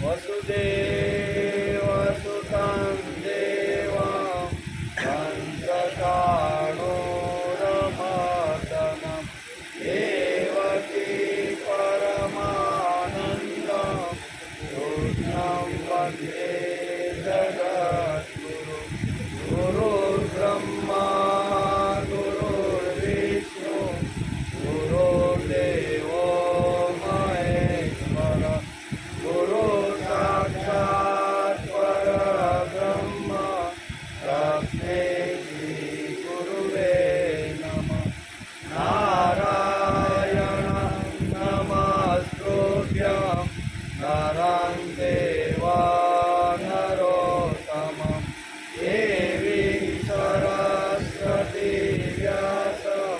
वसुदेवसुतं देवं कंसचाणूरमर्दनं देवकी परमानन्दं कृष्णं वन्दे जगद्गुरु गुरुर्ब्रह्मा गुरुर्विष्णु गुरुर्देवो महेश्वर गुरु साक्षात् परब्रह्म तस्मै श्री गुरुवे नमः। नारायणं नमस्कृत्य नरं चैव नरोत्तमं देवीं सरस्वतीं व्यासं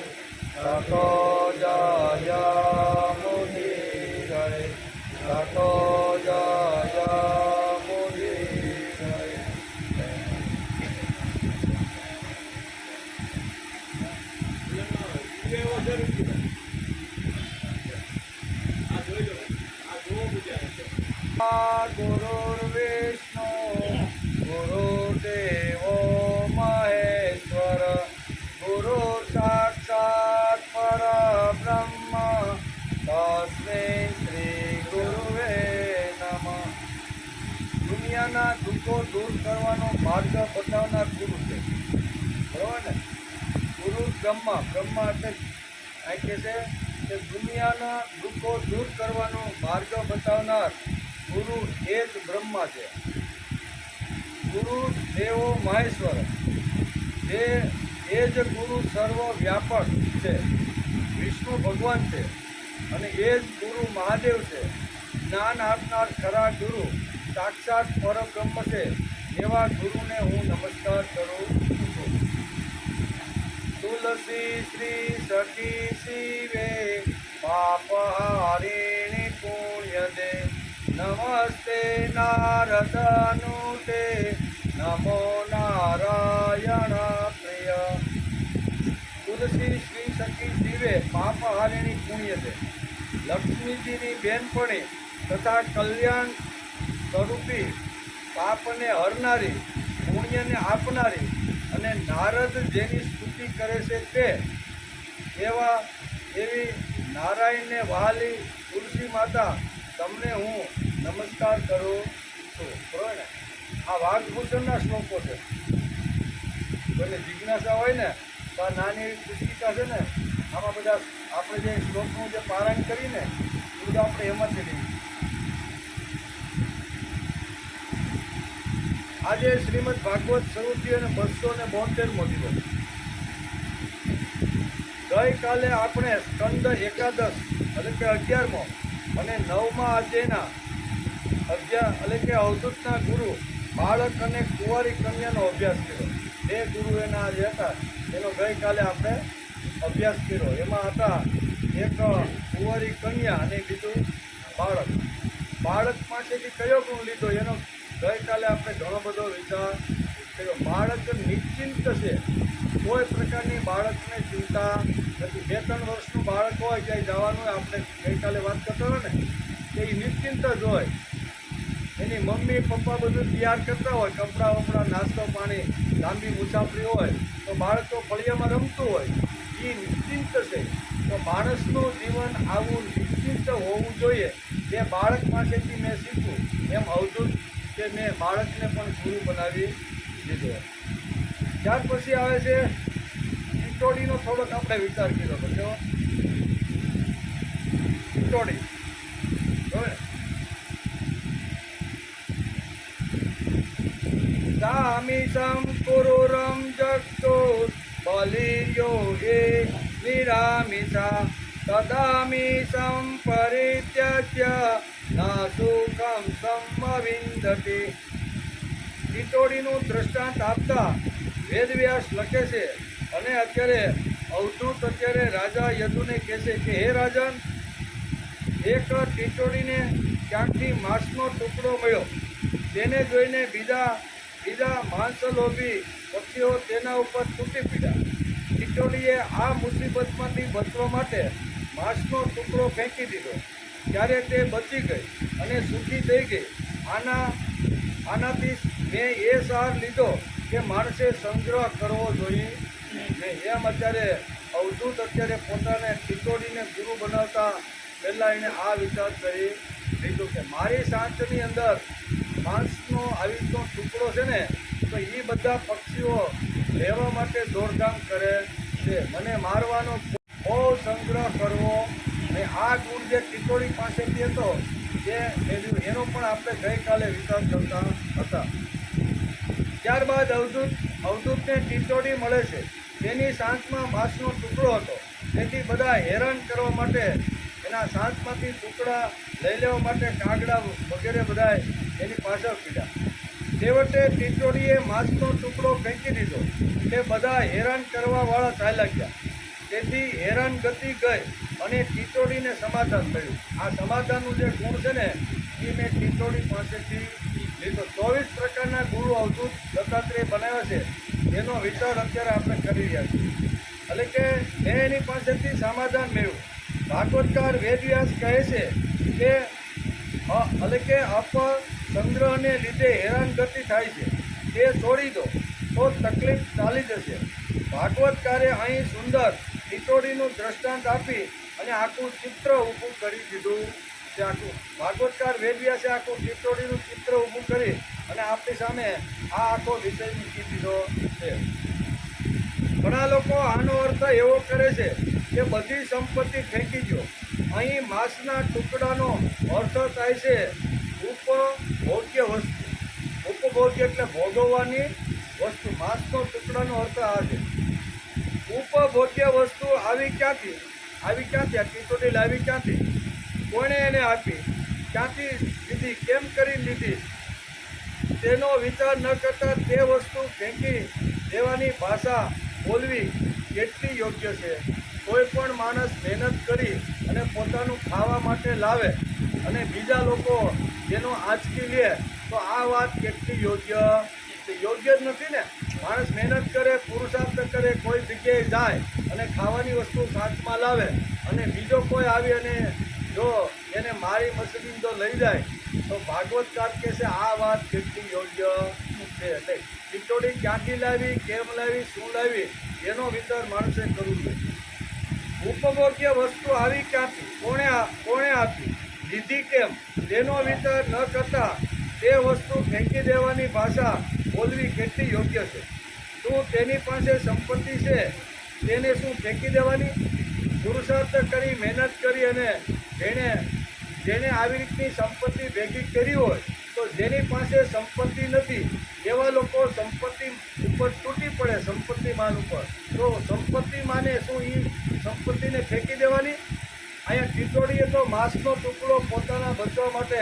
ततो जयमुदीरये ततो जयमुदीरये। गुरुर्विष्णु गुरुर्देवो महेश्वर गुरु साक्षात् परब्रह्म तस्मै श्री गुरुवे नमः। દુનિયાના દુઃખો દૂર કરવાનો માર્ગ બતાવનાર ગુરુ છે, બરાબર ને? ગુરુ બ્રહ્મા, બ્રહ્મા એટલે આ કહે છે કે દુનિયાના દુઃખો દૂર કરવાનો માર્ગ બતાવનાર ગુરુ એ જ બ્રહ્મા છે. ગુરુ દેવો મહેશ્વર, એ જ ગુરુ સર્વ વ્યાપક છે, વિષ્ણુ ભગવાન છે, અને એ જ ગુરુ મહાદેવ છે. જ્ઞાન આપનાર ખરા ગુરુ સાક્ષાત પરબ્રહ્મ છે. એવા ગુરુને હું નમસ્કાર કરું છું. તુલસી શ્રી સખી શિવે પાપહારિણી પુણ્યદે નમસ્તે નારદનુતે નમો નારાયણ પ્રિય. તુલસી શ્રી સખી શિવે પાપહારિણી પુણ્યદે, લક્ષ્મીજીની બેનપણી તથા કલ્યાણ સ્વરૂપી, પાપને હરનારી, પુણ્યને આપનારી અને નારદ જેની સ્તુતિ કરે છે તે એવી નારાયણને વહાલી તુલસી માતા, તમને હું નમસ્કાર કરું છું. બરોબર ને? આ વાઘભૂષણના શ્લોકો છે. કોઈને જિજ્ઞાસા હોય ને તો આ નાની એવી પુસ્તિકા છે ને, આમાં બધા આપણે જે શ્લોકનું જે પારાયણ કરીને એ બધું આપણે એમાંથી લઈએ. આજે શ્રીમદ ભાગવત શરૂ થયું અને 272મો દિવસ. ગઈકાલે આપણે સ્કંદ એકાદશ એટલે કે 11મો અને 9મા અધ્યાયના એટલે કે અવધૂતના ગુરુ બાળક અને કુંવારી કન્યાનો અભ્યાસ કર્યો. બે ગુરુ એના જે હતા એનો ગઈકાલે આપણે અભ્યાસ કર્યો. એમાં હતા એક કુંવારી કન્યા અને બીજું બાળક. બાળક પાસેથી કયો ગુણ લીધો એનો ગઈકાલે આપણે ઘણો બધો વિચાર કર્યો. બાળક નિશ્ચિંત છે, કોઈ પ્રકારની બાળકને ચિંતા નથી. 2-3 વર્ષનું બાળક હોય, ક્યાંય જવાનું હોય, આપણે ગઈકાલે વાત કરતા હોય ને કે એ નિશ્ચિંત જ હોય. એની મમ્મી પપ્પા બધું તૈયાર કરતા હોય, કપડાં વપડા, નાસ્તો પાણી, લાંબી મુસાફરી હોય, તો બાળક તો ફળિયામાં રમતું હોય, એ નિશ્ચિંત છે. તો માણસનું જીવન આવું નિશ્ચિંત હોવું જોઈએ. જે બાળક પાસેથી મેં શીખ્યું એમ અવધૂત કે મેં બાળકને પણ ગુરુ બનાવી દીધો. ત્યાર પછી આવે છે ટીટોડીનો થોડોક આપણે વિચાર કર્યો તો કેવો ટીટોડી. સામિષમ કુરુરમ જગતો બલિર્યો એ નિરામિષા તદામિષમ પરિત્યજ્ય ન સુખમ સંવિંદતિ. ટીટોડીનું દ્રષ્ટાંત આપતા વેદવ્યાસ લખે છે અને અત્યારે અવધૂત રાજા યદુને કહે છે કે હે રાજન, એક ટીટોડીને ક્યાંકથી માંસનો ટુકડો મળ્યો. તેને જોઈને બીજા માંસલોભી પક્ષીઓ તેના ઉપર તૂટી પડ્યા. ટીટોડીએ આ મુસીબતમાંથી બચવા માટે માંસનો ટુકડો ફેંકી દીધો. ત્યારે તે બચી ગઈ અને સુખી થઈ ગઈ. આનાથી મેં એ સાર લીધો કે માણસે સંગ્રહ કરવો જોઈએ ને એમ અત્યારે અવધૂત અત્યારે પોતાને ટીટોડીને ગુરુ બનાવતા પહેલાં એણે આ વિચાર કરી લીધો કે મારી સાંચની અંદર માંસનો આવી રીતનો ટુકડો છે ને તો એ બધા પક્ષીઓ લેવા માટે દોડધામ કરે છે. મને મારવાનો બહુ સંગ્રહ કરવો ને આ ગુણ જે ટીટોડી પાસેથી હતો એ એનો પણ આપણે ગઈકાલે વિચાર કરતા હતા. ત્યારબાદ અવધૂતને ટીટોડી મળે છે. તેની સાંચમાં માંસનો ટુકડો હતો. તેથી બધા હેરાન કરવા માટે એના સાંચમાંથી ટુકડા લઈ લેવા માટે કાગડા વગેરે બધા એની પાછળ પીડ્યા. છેવટે ટીટોડીએ માંસનો ટુકડો ફેંકી દીધો તે બધા હેરાન કરવાવાળા ચાલ્યા ગયા. તેથી હેરાન ગતિ ગઈ અને ટીટોડીને સમાધાન થયું. આ સમાધાનનું જે ગુણ છે ને એ મેં ટીટોડી પાસેથી લીધો. 24 પ્રકારના ગુરુ અવધૂત દત્તાત્રેય બનાવ્યા છે એનો વિચાર અત્યારે આપણે કરી રહ્યા છીએ. એટલે કે મેં એની પાસેથી સમાધાન મેળવ્યું. ભાગવતકાર વેદવ્યાસ કહે છે કે એટલે કે અપસંગ્રહને લીધે હેરાનગતિ થાય છે તે છોડી દો તો તકલીફ ચાલી જશે. ભાગવતકારે અહીં સુંદર ટીટોડીનું દ્રષ્ટાંત આપી અને આખું ચિત્ર ઊભું કરી દીધું છે. આખું ભાગવતકાર વેદવ્યાસે આખું ટીટોડીનું ચિત્ર ઊભું કરી અને આપણી સામે આ આખો વિષય મૂકી દીધો છે. ઘણા લોકો આનો અર્થ એવો કરે છે કે બધી સંપત્તિ ફેંકી દો. અહીં માંસના ટુકડાનો અર્થ થાય છે ઉપભોગ્ય વસ્તુ. ઉપભોગ્ય એટલે ભોગવવાની વસ્તુ. માંસનો ટુકડાનો અર્થ આ છે. ઉપભોગ્ય વસ્તુ આવી ક્યાંથી? ટીટોડી લાવી ક્યાંથી? કોણે એને આપી? ક્યાંથી લીધી? કેમ કરી લીધી? તેનો વિચાર ન કરતા તે વસ્તુ ફેંકી દેવાની ભાષા બોલવી કેટલી યોગ્ય છે? કોઈ પણ માણસ મહેનત કરી અને પોતાનું ખાવા માટે લાવે અને બીજા લોકો જેનો આંચકી લે તો આ વાત કેટલી યોગ્ય જ નથી ને. માણસ મહેનત કરે, પુરુષાર્થ કરે, કોઈ જગ્યાએ જાય અને ખાવાની વસ્તુ સાચમાં લાવે અને બીજો કોઈ આવી અને જો એને મારી મસજીદ જો લઈ જાય તો ભાગવતકાર કહે છે આ વાત કેટલી યોગ્ય છે. એટલે ટીટોડી ક્યાંથી લાવી, કેમ લાવી, શું લાવી એનો વિચાર માણસે કરવું જોઈએ. ઉપભોગ્ય વસ્તુ આવી ક્યાંથી? કોણે આપી? લીધી કેમ? તેનો વિચાર ન કરતા તે વસ્તુ ફેંકી દેવાની ભાષા બોલવી કેટલી યોગ્ય છે? શું તેની પાસે સંપત્તિ છે તેને શું ફેંકી દેવાની? પુરુષાર્થ કરી, મહેનત કરી અને જેણે આવી રીતની સંપત્તિ ભેગી કરી હોય તો જેની પાસે સંપત્તિ નથી એવા લોકો સંપત્તિ ઉપર તૂટી પડે, સંપત્તિમાન ઉપર. તો સંપત્તિમાને શું એ સંપત્તિને ફેંકી દેવાની? અહીંયા ટીટોડીએ તો માંસનો ટુકડો પોતાના બચવા માટે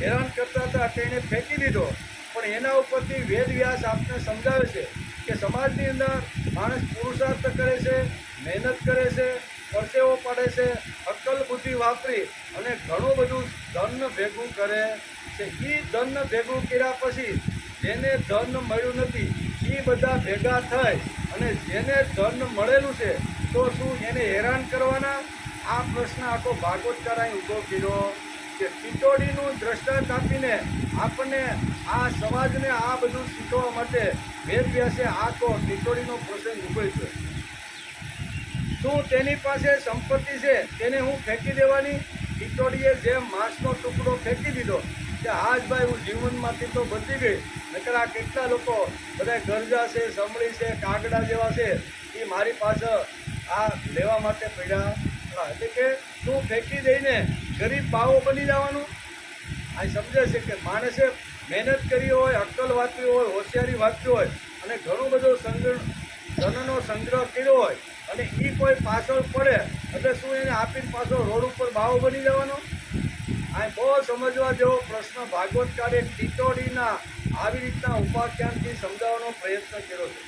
હેરાન કરતા હતા તેને ફેંકી દીધો. પણ એના ઉપરથી વેદવ્યાસ આપને સમજાવે છે કે સમાજની અંદર માણસ પુરુષાર્થ કરે છે, મહેનત કરે છે, પરસેવો પાડે છે, અક્કલ બુદ્ધિ વાપરી અને ઘણું બધું ધન ભેગું કરે છે. એ ધન ભેગું કર્યા પછી જેને ધન મળ્યું નથી એ બધા ભેગા થાય અને જેને ધન મળેલું છે તો શું એને હેરાન કરવાના? આ પ્રશ્ન આખો ભાગવતકાર અહીં ઊભો કર્યો કે ટીટોડીનું દ્રષ્ટાંત આપીને આપણને આ સમાજને આ બધું શીખવા માટે વેદવ્યાસે આખો ટીટોડીનો પ્રસંગ ઊભો છે. શું તેની પાસે સંપત્તિ છે તેને હું ફેંકી દેવાની? ટીટોડીએ જેમ માંસનો ટુકડો ફેંકી દીધો કે હા જ ભાઈ હું જીવનમાંથી તો બચી ગઈ, નકર આ કેટલા લોકો બધા ગરજા છે, સમળી છે, કાગડા જેવા છે એ મારી પાસે આ લેવા માટે પડ્યા. એટલે કે તું ફેંકી દઈને ગરીબ બાવો બની જવાનું? આ સમજે છે કે માણસે મહેનત કરી હોય, અક્કલ વાપરી હોય, હોશિયારી વાપરી હોય અને ઘણો બધો ધનનો સંગ્રહ કર્યો હોય અને એ કોઈ પાછળ પડે એટલે શું એને આપીને પાછો રોડ ઉપર બાવો બની જવાનો? આ બહુ સમજવા જેવો પ્રશ્ન ભાગવતકારે ટીટોડીના આવી રીતના ઉપાખ્યાનથી સમજાવવાનો પ્રયત્ન કર્યો છે.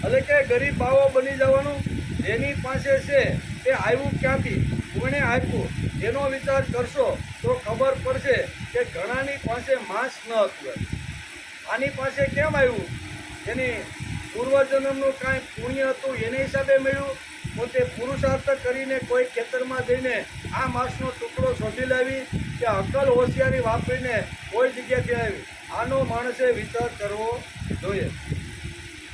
એટલે કે ગરીબ બાવો બની જવાનું? જેની પાસે છે તે આવ્યું ક્યાંથી? કોણે આપ્યું? એનો વિચાર કરશો તો ખબર પડશે કે ઘણાની પાસે માંસ ન હતું. આની પાસે કેમ આવ્યું? એની પૂર્વજન્મનું કાંઈ પુણ્ય હતું એને હિસાબે મળ્યું. પોતે પુરુષાર્થ કરીને કોઈ ખેતરમાં જઈને આ માંસનો ટુકડો શોધી લાવી કે અકલ હોશિયારી વાપરીને કોઈ જગ્યાથી આવી, આનો માણસે વિચાર કરવો જોઈએ.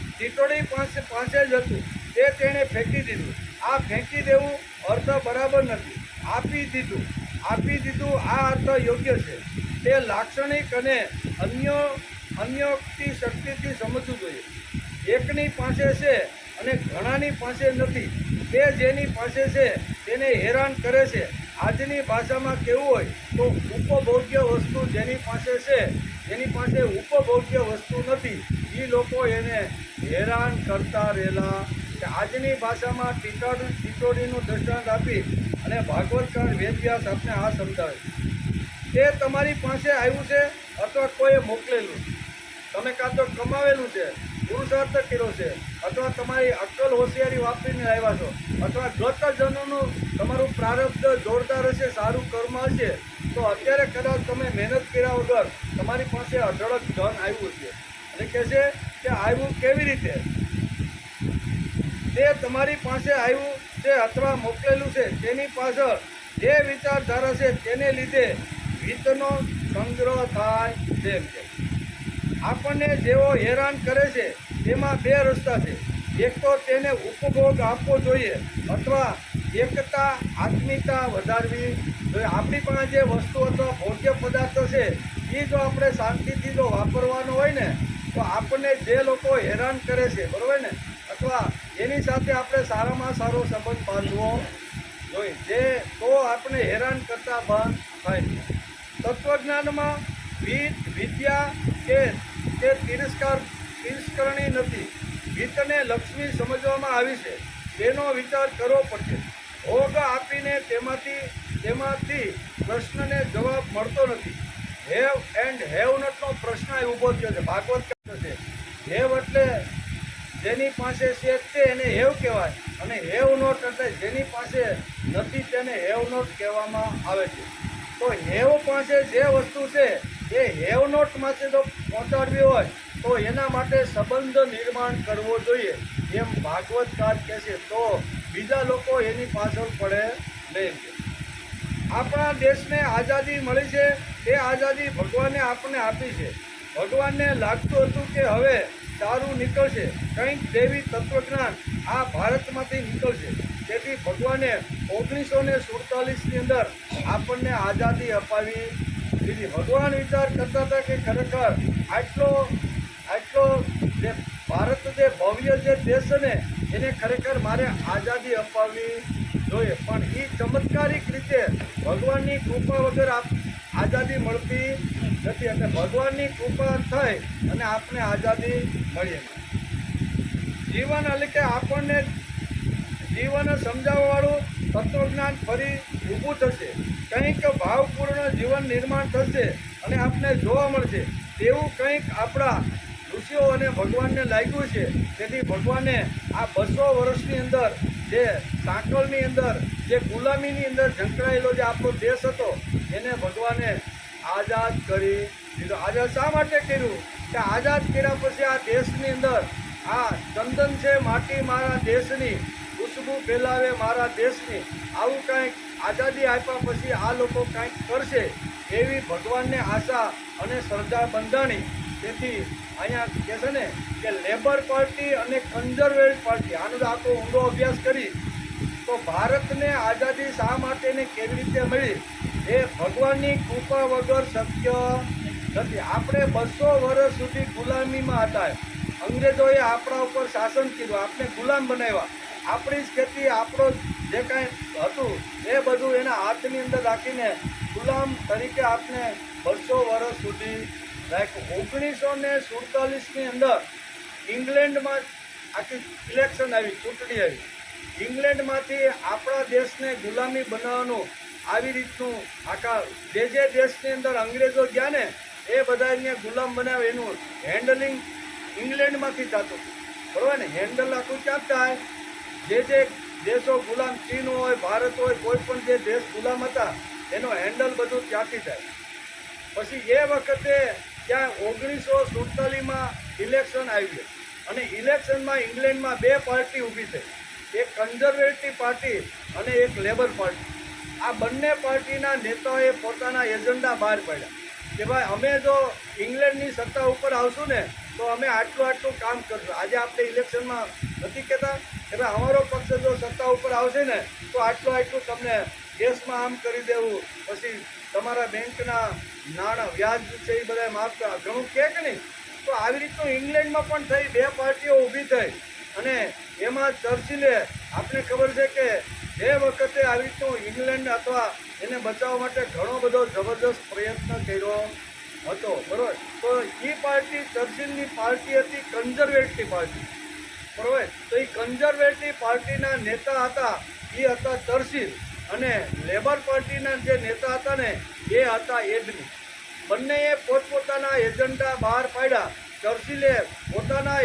ટીટોડી પાસે જ હતું તે તેણે ફેંકી દીધું. આ ફેંકી દેવું અર્થ બરાબર નથી. આપી દીધું આ અર્થ યોગ્ય છે. તે લાક્ષણિક અને અન્યોક્તિ શક્તિથી સમજવું જોઈએ. એકની પાસે છે અને ઘણાની પાસે નથી. તે જેની પાસે છે તેને હેરાન કરે છે. આજની ભાષામાં કેવું હોય તો ઉપભોગ્ય વસ્તુ જેની પાસે છે, જેની પાસે ઉપભોગ્ય વસ્તુ નથી, એ લોકો એને હેરાન કરતા રહેલા. આજની ભાષામાં ટીટોડીનું દ્રષ્ટાંત આપી અને ભાગવતકાર વેદવ્યાસ આપણે આ સમજાવે. તે તમારી પાસે આવ્યું છે અથવા કોઈએ મોકલેલું. તમે કાં તો કમાવેલું છે, પુરુષાર્થ કર્યો છે, અથવા તમારી અક્કલ હોશિયારી વાપરીને આવ્યા છો, અથવા ગત જન્મનું તમારું પ્રારબ્ધ જોરદાર હશે, સારું કર્મ હશે, તો અત્યારે કદાચ તમે મહેનત કર્યા વગર તમારી પાસે અઢળક ધન આવ્યું છે. અને કહે છે કે આવ્યું કેવી રીતે? તે તમારી પાસે આવ્યું છે અથવા મોકલેલું છે તેની પાછળ જે વિચારધારા છે તેને લીધે વિત્તનો સંગ્રહ થાય તેમ છે. આપણને જેવો હેરાન કરે છે તેમાં બે રસ્તા છે. એક તો તેને ઉપભોગ આપવો જોઈએ અથવા એકતા આત્મીયતા વધારવી જોઈએ. આપણી પાસે જે વસ્તુ અથવા ભોગ્ય પદાર્થો છે એ જો આપણે શાંતિથી જો વાપરવાનો હોય ને તો આપણને જે લોકો હેરાન કરે છે, બરાબર ને, અથવા એની સાથે આપણે સારામાં સારો સંબંધ બાંધવો જોઈએ, જે તો આપણે હેરાન કરતા બંધ થાય. તત્વજ્ઞાનમાં વિદ્યા કે તિરસ્કરણી નથી. વિત્તને લક્ષ્મી સમજવામાં આવી છે, તેનો વિચાર કરવો પડશે. ભોગ આપીને તેમાંથી પ્રશ્નને જવાબ મળતો નથી. હેવ એન્ડ હેવ નોટનો પ્રશ્ન ઊભો થયો છે. ભાગવત છે હેવ એટલે જેની પાસે છે તે એને હેવ કહેવાય, અને હેવ નોટ એટલે જેની પાસે નથી તેને હેવ નોટ કહેવામાં આવે છે. તો હેવ પાસે જે વસ્તુ છે એ હેવ નોટ પાસે જો પહોંચાડવી હોય તો એના માટે સંબંધ નિર્માણ કરવો જોઈએ, એમ ભાગવતકાર કહે છે. તો બીજા લોકો એની પાછળ પડે નહીં. આપણા દેશને આઝાદી મળી છે, તે આઝાદી ભગવાને આપણને આપી છે. ભગવાનને લાગતું હતું કે હવે સારું નીકળશે, કંઈક દેવી તત્વજ્ઞાન આ ભારતમાંથી નીકળશે. તેથી ભગવાને 1947ની અંદર આપણને આઝાદી અપાવી દીધી. ભગવાન વિચાર કરતા હતા કે ખરેખર આટલો જે ભારત જે ભવ્ય જે દેશ છે ને એને ખરેખર મારે આઝાદી અપાવવી જોઈએ. પણ એ ચમત્કારિક રીતે ભગવાનની કૃપા વગર આઝાદી મળતી નથી. એટલે ભગવાનની કૃપા થઈ અને આપણે આઝાદી મળીએ. જીવન એટલે કે આપણને જીવન સમજાવવાવાળું તત્વજ્ઞાન ફરી ઊભું થશે. કંઈક ભાવપૂર્ણ જીવન નિર્માણ થશે અને આપણે જોવા મળશે. તેવું કંઈક આપણા ઋષિઓ અને ભગવાનને લાગ્યું છે. તેથી ભગવાને આ 200 વર્ષની અંદર જે સાંકળની અંદર જે ગુલામીની અંદર ઝંકડાયેલો જે આપણો દેશ હતો એને ભગવાને આઝાદ કરી દીધો. આઝાદ શા માટે કર્યું? કે આઝાદ કર્યા પછી આ દેશની અંદર આ ચંદન છે માટી મારા દેશની, ખુશ્બુ ફેલાવે મારા દેશની, આવું કાંઈક આઝાદી આપ્યા પછી આ લોકો કાંઈક કરશે એવી ભગવાનને આશા અને શ્રદ્ધા બંધાણી. તેથી અહીંયા કહે છે ને કે લેબર પાર્ટી અને કન્ઝર્વેટિવ પાર્ટી આનો આખો ઊંડો અભ્યાસ કરી તો ભારતને આઝાદી શા માટે ને કેવી રીતે મળી એ ભગવાનની કૃપા વગર શક્ય નથી. આપણે 200 વર્ષ સુધી ગુલામીમાં હતા. અંગ્રેજોએ આપણા ઉપર શાસન કર્યું, આપણે ગુલામ બનાવ્યા. આપણી જ ખેતી, આપણો જે કાંઈ હતું એ બધું એના હાથની અંદર રાખીને ગુલામ તરીકે આપણે 200 વર્ષ સુધી રાખ્યું. 1947ની અંદર ઇંગ્લેન્ડમાં આખી ઇલેક્શન આવી, ચૂંટણી આવી. ઇંગ્લેન્ડમાંથી આપણા દેશને ગુલામી બનાવવાનું આવી રીતનું આખા જે દેશની અંદર અંગ્રેજો ગયા ને એ બધાને ગુલામ બનાવે એનું હેન્ડલિંગ ઇંગ્લેન્ડમાંથી થતું હતું, બરાબર ને. હેન્ડલ આખું ક્યાં થાય? જે દેશો ગુલામ, ચીન હોય, ભારત હોય, કોઈ પણ જે દેશ ગુલામ હતા એનો હેન્ડલ બધું ત્યાંથી થાય. પછી એ વખતે ત્યાં 1947માં ઇલેક્શન આવી અને ઇલેક્શનમાં ઇંગ્લેન્ડમાં 2 પાર્ટી ઊભી થઈ, એક કન્ઝર્વેટિવ પાર્ટી અને એક લેબર પાર્ટી. આ બંને પાર્ટીના નેતાઓએ પોતાના એજન્ડા બહાર પાડ્યા કે ભાઈ અમે જો ઇંગ્લેન્ડની સત્તા ઉપર આવશું ને તો અમે આટલું કામ કરશું. આજે આપણે ઇલેક્શનમાં નથી કહેતા કે ભાઈ અમારો પક્ષ જો સત્તા ઉપર આવશે ને તો આટલું તમને દેશમાં આમ કરી દેવું, પછી તમારા બેંકના નાણાં વ્યાજ છે એ બધા માફ કરવા, ઘણું કે નહીં. તો આવી રીતનું ઇંગ્લેન્ડમાં પણ થઈ, બે પાર્ટીઓ ઊભી થઈ અને એમાં ચર્ચિલે આપણે ખબર છે કે જે વખતે આવી રીતનું ઇંગ્લેન્ડ અથવા એને બચાવવા માટે ઘણો બધો જબરદસ્ત પ્રયત્ન કર્યો હતો, બરાબર. તો એ પાર્ટી ચર્ચિલની પાર્ટી હતી કન્ઝર્વેટિવ પાર્ટી, બરાબર. તો એ કન્ઝર્વેટિવ પાર્ટીના નેતા હતા એ હતા ચર્ચિલ, અને લેબર પાર્ટીના જે નેતા હતા ને એ હતા એડની. બંનેએ પોતપોતાના એજન્ડા બહાર પાડ્યા. ચર્ચિલે પોતાના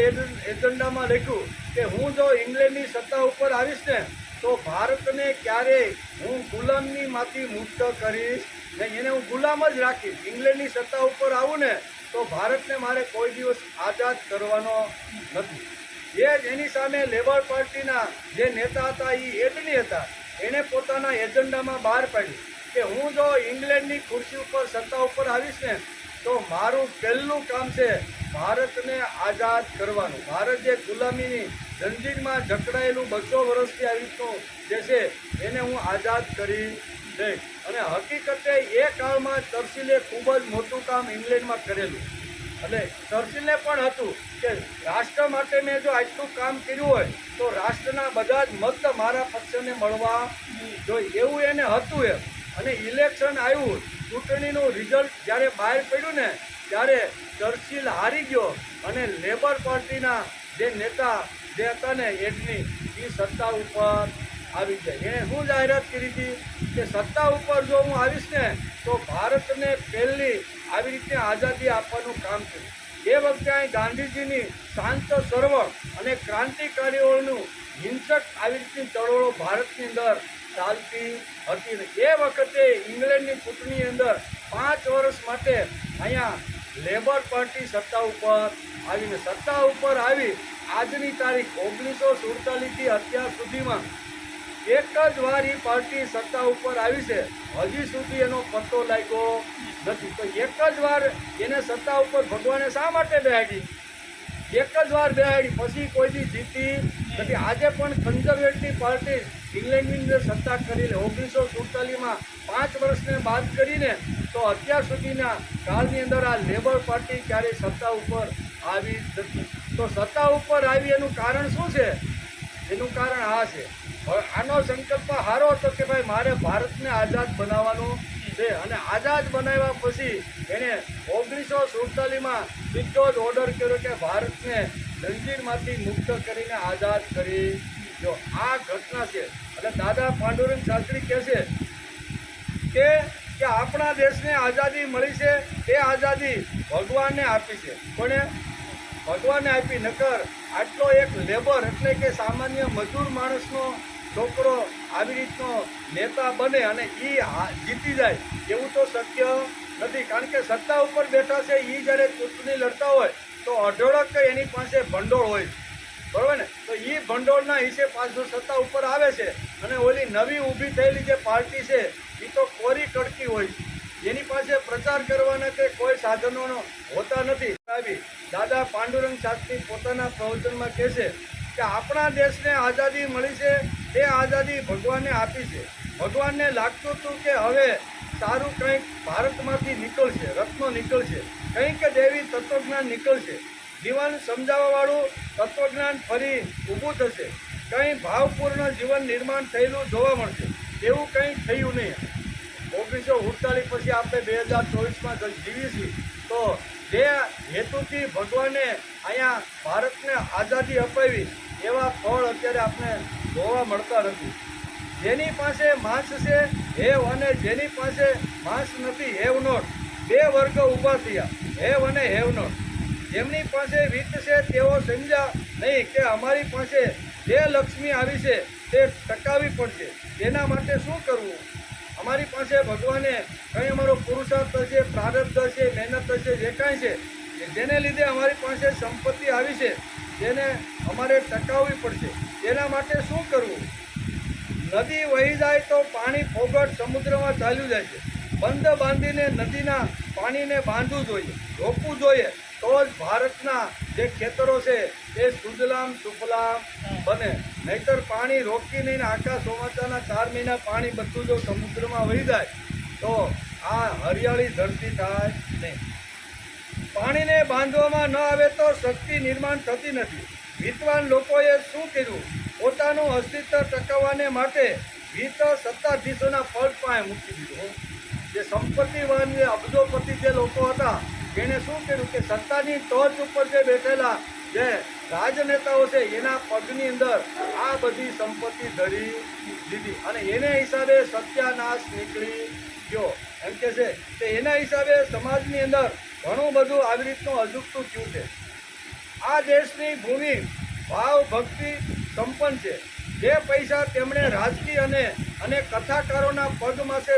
એજન્ડામાં લખ્યું કે હું જો ઇંગ્લેન્ડની સત્તા ઉપર આવીશ ને તો ભારતને ક્યારેય હું ગુલામીમાંથી મુક્ત કરીશ નહીં, એને હું ગુલામ જ રાખીશ. ઇંગ્લેન્ડની સત્તા ઉપર આવું ને તો ભારતને મારે કોઈ દિવસ આઝાદ કરવાનો નથી. એ જ એની સામે લેબર પાર્ટીના જે નેતા હતા એ એડની હતા. એણે પોતાના એજન્ડામાં બહાર પાડ્યું કે હું જો ઇંગ્લેન્ડની ખુરશી ઉપર સત્તા ઉપર આવીશ ને તો મારું પહેલું કામ છે ભારતને આઝાદ કરવાનું. ભારત જે ગુલામીની જંજીરમાં જકડાયેલું 200 વર્ષથી આવી રીતનું જે છે એને હું આઝાદ કરી દઈશ. અને હકીકતે એ કાળમાં ચર્ચિલે ખૂબ જ મોટું કામ ઇંગ્લેન્ડમાં કરેલું. એટલે ચર્ચિલને પણ હતું કે રાષ્ટ્ર માટે મેં જો આટલું કામ કર્યું હોય તો રાષ્ટ્રના બધા જ મત મારા પક્ષને મળવા જોઈએ, એવું એને હતું એમ. અને ઇલેક્શન આવ્યું, ચૂંટણીનું રિઝલ્ટ જ્યારે બહાર પડ્યું ને ત્યારે ચર્ચિલ હારી ગયો અને લેબર પાર્ટીના જે નેતા જે હતા ને એડની એ સત્તા ઉપર આવી જાય. એણે શું જાહેરાત કરી હતી કે સત્તા ઉપર જો હું આવીશ ને તો ભારતને પહેલી આવી રીતે આઝાદી આપવાનું કામ કર્યું. એ વખતે અહીં ગાંધીજીની શાંત સરવળ અને ક્રાંતિકારીઓનું હિંસક આવી રીતની ચળવળો ભારતની અંદર ચાલતી હતી. એ વખતે ઇંગ્લેન્ડની ચૂંટણીની અંદર 5 વર્ષ માટે અહીંયા લેબર પાર્ટી સત્તા ઉપર આવીને સત્તા ઉપર આવી આજની તારીખ 1947થી અત્યાર સુધીમાં એક જ વાર એ પાર્ટી સત્તા ઉપર આવી છે. હજી સુધી એનો પત્તો લાગ્યો નથી. તો એક જ વાર એને સત્તા ઉપર ભગવાને શા માટે બેહાડી? એક જ વાર બેહાડી, પછી કોઈ દી જીતી નથી. આજે પણ કન્ઝર્વેટિવ પાર્ટી ઇંગ્લેન્ડની અંદર સત્તા કરી લે 1947માં 5 વર્ષને બાદ કરીને તો અત્યાર સુધીના કાળની અંદર આ લેબર પાર્ટી ક્યારેય સત્તા ઉપર આવી નથી. તો સત્તા ઉપર આવી એનું કારણ શું છે? એનું કારણ આ છે, આનો સંકલ્પ સારો હતો કે ભાઈ મારે ભારતને આઝાદ બનાવવાનું છે. અને આઝાદ બનાવ્યા પછી એણે 1947માં સીધો જ ઓર્ડર કર્યો કે ભારતને જંજીરમાંથી મુક્ત કરીને આઝાદ કરી દો. આ ઘટના છે. એટલે દાદા પાંડુરંગ શાસ્ત્રી કહે છે કે આપણા દેશને આઝાદી મળી છે, એ આઝાદી ભગવાનને આપી છે. કોને? ભગવાનને આપી. નકર આટલો એક લેબર એટલે કે સામાન્ય મજૂર માણસનો છોકરો આવી રીતનો નેતા બને અને એ જીતી જાય એવું તો શક્ય નથી. કારણ કે સત્તા ઉપર બેઠા છે એ જ્યારે ચૂંટણી લડતા હોય તો અઢળક એની પાસે ભંડોળ હોય, બરાબર ને? તો એ ભંડોળના હિસ્સે પાછું સત્તા ઉપર આવે છે. અને ઓલી નવી ઊભી થયેલી જે પાર્ટી છે એ તો કોરી કડકી હોય, એની પાસે પ્રચાર કરવાના કે કોઈ સાધનો હોતા નથી. દાદા પાંડુરંગ શાસ્ત્રી પોતાના પ્રવચનમાં કહે છે કે આપણા દેશને આઝાદી મળી છે, એ આઝાદી ભગવાને આપી છે. ભગવાનને લાગતું હતું કે હવે સારું કંઈક ભારતમાંથી નીકળશે, રત્નો નીકળશે, કંઈક દેવી તત્વજ્ઞાન નીકળશે, જીવન સમજાવવાવાળું તત્વજ્ઞાન ફરી ઊભું થશે, કંઈ ભાવપૂર્ણ જીવન નિર્માણ થયેલું જોવા મળશે. એવું કંઈ થયું નહીં. 1948 પછી આપણે 2024માં જીવીએ છીએ. તો જે હેતુથી ભગવાને અહીંયા ભારતને આઝાદી અપાવી એવા ફળ અત્યારે આપણે જોવા મળતા નથી. જેની પાસે માંસ છે હેવ, અને જેની પાસે માંસ નથી હેવ નોટ, બે વર્ગ ઊભા થયા, હેવ અને હેવ નોટ. જેમની પાસે વિત્ત છે તેઓ સમજ્યા નહીં કે અમારી પાસે જે લક્ષ્મી આવી છે તે ટકાવી પડશે, તેના માટે શું કરવું? અમારી પાસે ભગવાને કંઈ અમારો પુરુષાર્થ છે, પ્રારબ્ધ છે, મહેનત છે, જે કાંઈ છે જેને લીધે અમારી પાસે સંપત્તિ આવી છે તેને અમારે ટકાવવી પડશે, તેના માટે શું કરવું? નદી વહી જાય તો પાણી ફોગટ સમુદ્રમાં ચાલ્યું જાય છે. બંધ બાંધીને નદીના પાણીને બાંધવું જોઈએ, રોકવું જોઈએ, તો જ ભારતના જે ખેતરો છે એ સુજલામ સુફલામ બને. નહીતર પાણી રોકી નહીં, આખા ચોમાસાના 4 મહિના પાણી બધું જો સમુદ્રમાં વહી જાય તો આ હરિયાળી ધરતી થાય નહીં. પાણીને બાંધવામાં ન આવે તો શક્તિ નિર્માણ થતી નથી. વિદ્વાન લોકોએ શું કર્યું? પોતાનું અસ્તિત્વ ટકાવવાને માટે વિત સત્તાધીશોના પગ પાસે મૂકી દીધું. જે સંપત્તિવાન જે અબજોપતિ જે લોકો હતા એણે શું કર્યું કે સત્તાની ટોચ ઉપર જે બેઠેલા જે રાજનેતાઓ છે એના પગની અંદર આ બધી સંપત્તિ ધરી દીધી અને એને હિસાબે સત્યાનાશ નીકળી ગયો. એમ કે છે કે એના હિસાબે સમાજની અંદર ઘણું બધું આવી રીતનું અજુગતું થયું છે. આ દેશની ભૂમિ ભાવ ભક્તિ સંપન્ન છે. જે પૈસા તેમણે રાજકીય અને કથાકારોના પગ માથે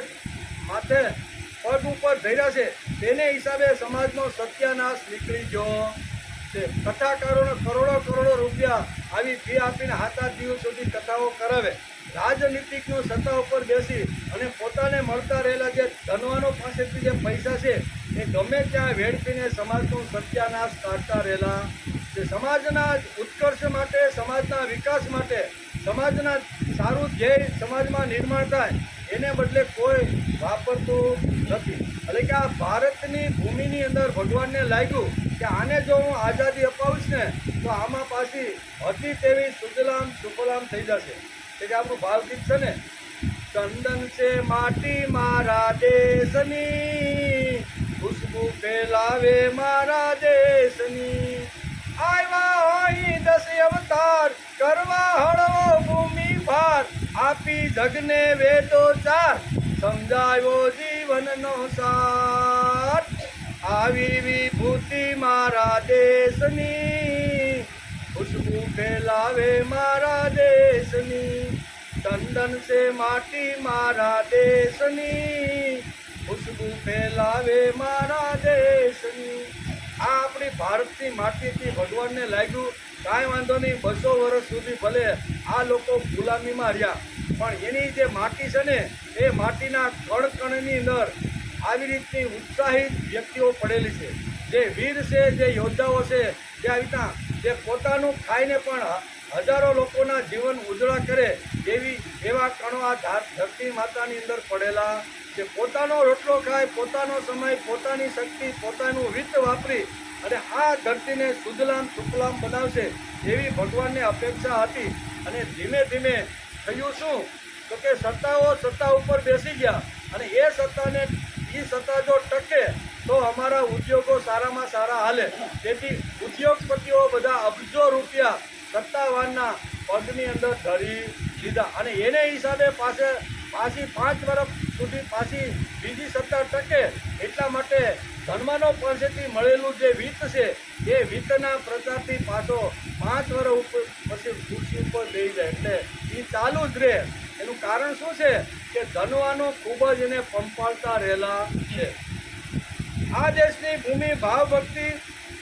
પગ ઉપર ધર્યા છે તેને હિસાબે સમાજનો સત્યાનાશ નીકળી ગયો છે. કથાકારોને કરોડો રૂપિયા આવી ફી આપીને 7-8 દિવસ સુધી કથાઓ કરાવે. રાજનીતિજ્ઞો સત્તા ઉપર બેસી અને પોતાને મળતા રહેલા જે ધનવાનો પાસેથી જે પૈસા છે એ ગમે ત્યાં વેડફીને સમાજનો સત્યાનાશ કાઢતા રહેલા છે. સમાજના ઉત્કર્ષ માટે, સમાજના વિકાસ માટે, સમાજના સારું ધ્યેય સમાજમાં નિર્માણ થાય એને બદલે કોઈ વાપરતું નથી. એટલે કે આ ભારતની ભૂમિની અંદર ભગવાનને લાગ્યું કે આને જો હું આઝાદી અપાવીશ ને તો આમાં પાછી હતી તેવી સુજલામ સુફલામ થઈ જશે. કે આપણું ભાવગીત છે ને, ચંદન છે માટી મારા દેશની, ખુશ્બુ ફેલાવે મારા દેશની, આવ્યા અહીં 10 અવતાર કરવા હળવો ભૂમિ ભાર, આપી જગને વેદો 4 સમજાવ્યો જીવનનો સાર, આવી વિભૂતિ મારા દેશની, ખુશ્બુ ફેલાવે મારા દેશની, ચંદન છે માટી મારા દેશની, ખુશ્બુ ફેલાવે મારા દેશની. આ આપણી ભારતની માટીથી ભગવાનને લાગ્યું કાંઈ વાંધો નહીં, 200 વર્ષ સુધી ભલે આ લોકો ગુલામીમાં રહ્યા પણ એની જે માટી છે ને એ માટીના કણકણની અંદર આવી રીતની ઉત્સાહિત વ્યક્તિઓ પડેલી છે. જે વીર છે, જે યોદ્ધાઓ છે, જે આવી રીતના જે પોતાનું ખાઈને પણ હજારો લોકોના જીવન ઉજળા કરે એવા કણો આ ધરતી માતાની અંદર પડેલા છે. પોતાનો રોટલો ખાય, પોતાનો સમય, પોતાની શક્તિ, પોતાનું વિત્ત વાપરી અને આ ધરતીને સુજલામ સુફલામ બનાવશે એવી ભગવાનને અપેક્ષા હતી. અને ધીમે ધીમે થયું શું તો કે સત્તા ઉપર બેસી ગયા અને એ સત્તા જો ટકે તો અમારા ઉદ્યોગો સારામાં સારા હાલે. તેથી ઉદ્યોગપતિઓ બધા અબજો રૂપિયા સત્તાવાનના પગની અંદર ધરી લીધા અને એને હિસાબે પાછી 5 વર્ષ સુધી પાછી બીજી સત્તા ટકે એટલા માટે ધનવાનો પાસેથી મળેલું જે વિત્ત છે એ વિત્તના પ્રચારથી પાછો 5 વર્ષ ઉપર પછી ખુરશી ઉપર બેસી જાય. એટલે એ ચાલુ જ રહે. એનું કારણ શું છે કે ધનવાનો ખૂબ જ એને પંપાળતા રહેલા છે. આ દેશની ભૂમિ ભાવ ભક્તિ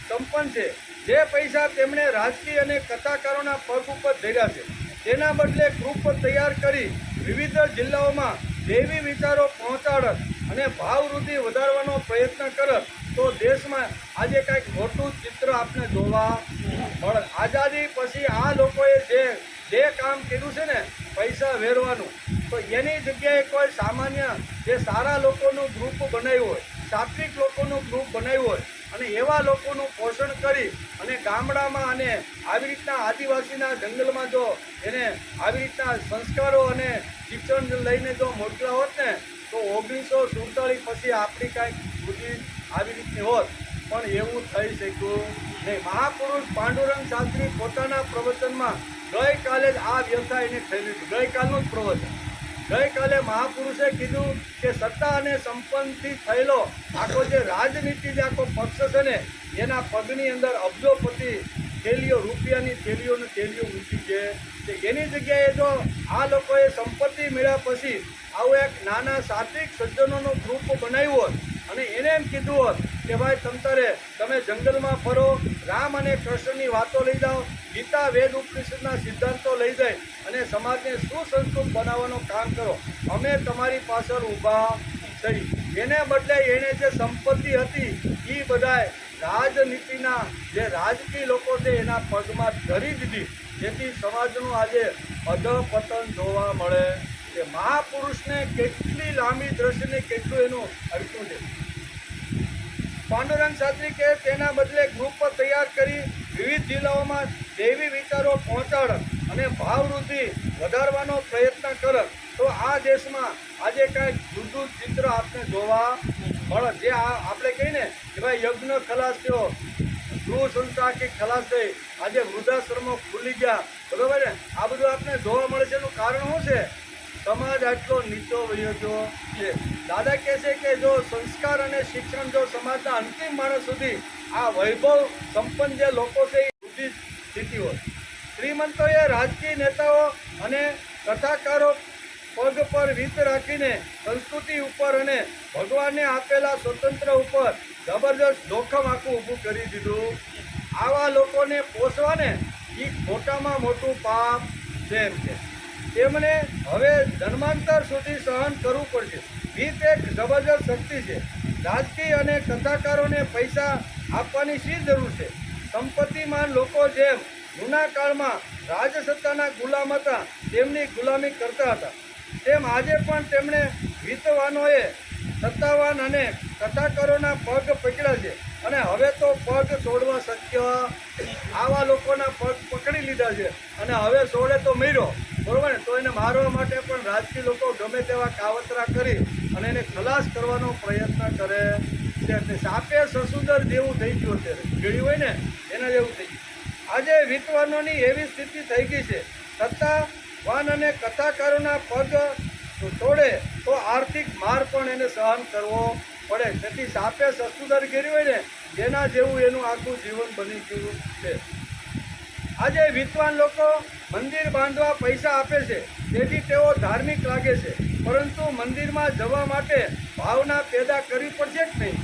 સંપન્ન છે. જે પૈસા તેમણે રાજકીય અને કથાકારોના પગ ઉપર ધર્યા છે તેના બદલે ગ્રુપ તૈયાર કરી વિવિધ જિલ્લાઓમાં દૈવી વિચારો પહોંચાડત અને ભાવવૃદ્ધિ વધારવાનો પ્રયત્ન કરત તો દેશમાં આજે કંઈક મોટું ચિત્ર આપણે જોવા મળે. આઝાદી પછી આ લોકોએ જે કામ કર્યું છે ને પૈસા વેરવાનું, તો એની જગ્યાએ કોઈ સામાન્ય જે સારા લોકોનું ગ્રુપ બનાવ્યું હોય, સાત્વિક લોકોનું ગ્રુપ બનાવ્યું હોય અને એવા લોકોનું પોષણ કરી અને ગામડામાં અને આવી રીતના આદિવાસીના જંગલમાં જો એને આવી રીતના સંસ્કારો અને શિક્ષણ લઈને જો મોકલા હોત ને તો 1947 પછી આપણી કાંઈક બુદ્ધિ આવી રીતની હોત. પણ એવું થઈ શક્યું નહીં. મહાપુરુષ પાંડુરંગ શાસ્ત્રી પોતાના પ્રવચનમાં ગઈકાલે જ આ વ્યવસાય એને થયેલું હતું. ગઈકાલનું જ પ્રવચન. ગઈકાલે મહાપુરુષે કીધું કે સત્તા અને સંપન્નથી થયેલો આખો જે રાજનીતિ જે આખો પક્ષ છે ને એના પગની અંદર અબજોપતિ થેલીઓ, રૂપિયાની થેલીઓ મૂકી છે. એની જગ્યાએ જો આ લોકોએ સંપત્તિ મળ્યા પછી આવું એક નાના સાત્વિક સજ્જનોનું ગ્રુપ બનાવ્યું હોત અને એને એમ કીધું હોત કે ભાઈ તમે જંગલમાં ફરો, રામ અને કૃષ્ણની વાતો લઈ જાઓ, ગીતા વેદ ઉપનિષદના સિદ્ધાંતો લઈ જાય અને સમાજને સુસંસ્કૃત બનાવવાનું કામ કરો, અમે તમારી પાછળ ઊભા થઈ. એને બદલે એણે જે સંપત્તિ હતી એ બધાય રાજનીતિના જે રાજકીય લોકો છે એના પગમાં ધરી દીધી, જેથી સમાજનું આજે અધપતન જોવા મળે કે મહાપુરુષને કેટલી લાંબી દ્રષ્ટિને કેટલું એનું અડકું છે. પાંડુરંગ શાસ્ત્રી કે તેના બદલે ગ્રુપ તૈયાર કરી વિવિધ જિલ્લાઓમાં દૈવી વિચારો પહોંચાડત અને ભાવવૃદ્ધિ વધારવાનો પ્રયત્ન કરત તો આ દેશમાં આજે કાંઈક જુદું ચિત્ર આપને જોવા મળે. જે આપણે કહીએ ને કે ભાઈ યજ્ઞ ખલાસ થયો, ગૃહ સંસ્થા કે ખલાસ થઈ, આજે વૃદ્ધાશ્રમો ખુલી ગયા, બરોબર ને, આ બધું આપણે જોવા મળે છે. એનું કારણ શું છે? સમાજ આટલો નીચો વયો ગયો છે. દાદા કહે છે કે જો સંસ્કાર અને શિક્ષણ જો સમાજના અંતિમ માણસ સુધી આ વૈભવ સંપન્ન જે લોકો છે એ સુધી સ્થિતિ હોય. શ્રીમંતોએ રાજકીય નેતાઓ અને કથાકારો પગ પર રીત રાખીને સંસ્કૃતિ ઉપર અને ભગવાનને આપેલા સ્વતંત્ર ઉપર જબરજસ્ત જોખમ આખું ઊભું કરી દીધું. આવા લોકોને પોષવાને એ મોટામાં મોટું પાપ છે એમ છે. તેમને હવે જન્માંતર સુધી સહન કરવું પડશે. રીત એક જબરજસ્ત શક્તિ છે. રાજકીય અને કથાકારોને પૈસા આપવાની શી જરૂર છે? સંપત્તિમાન લોકો જેમ જૂના કાળમાં રાજસત્તાના ગુલામ હતા તેમની ગુલામી કરતા હતા, તેમ આજે પણ તેમણે વિદ્વાનોએ સત્તાવાન અને કથાકારોના પગ પકડ્યા છે અને હવે તો પગ છોડવા શક્ય. આવા લોકોના પગ પકડી લીધા છે અને હવે છોડે તો મર્યો, બરોબર ને, તો એને મારવા માટે પણ રાજકીય લોકો ગમે તેવા કાવતરા કરી અને એને ખલાસ કરવાનો પ્રયત્ન કરે છે. એટલે સાપે સસુદર જેવું થઈ ગયું, અત્યારે ગળ્યું હોય ને એના જેવું થઈ ગયું. આજે વિદ્વાનોની એવી સ્થિતિ થઈ ગઈ છે, સત્તાવાન અને કથાકારોના પગ તોડે તો આર્થિક માર પણ એને સહન કરવો પડે. તેથી સાપે સસુદર ગીર્યું હોય ને જેના જેવું એનું આખું જીવન બની ગયું છે. આજે વિદ્વાન લોકો મંદિર બાંધવા પૈસા આપે છે તેથી તેઓ ધાર્મિક લાગે છે, પરંતુ મંદિરમાં જવા માટે ભાવના પેદા કરવી પડશે જ નહીં.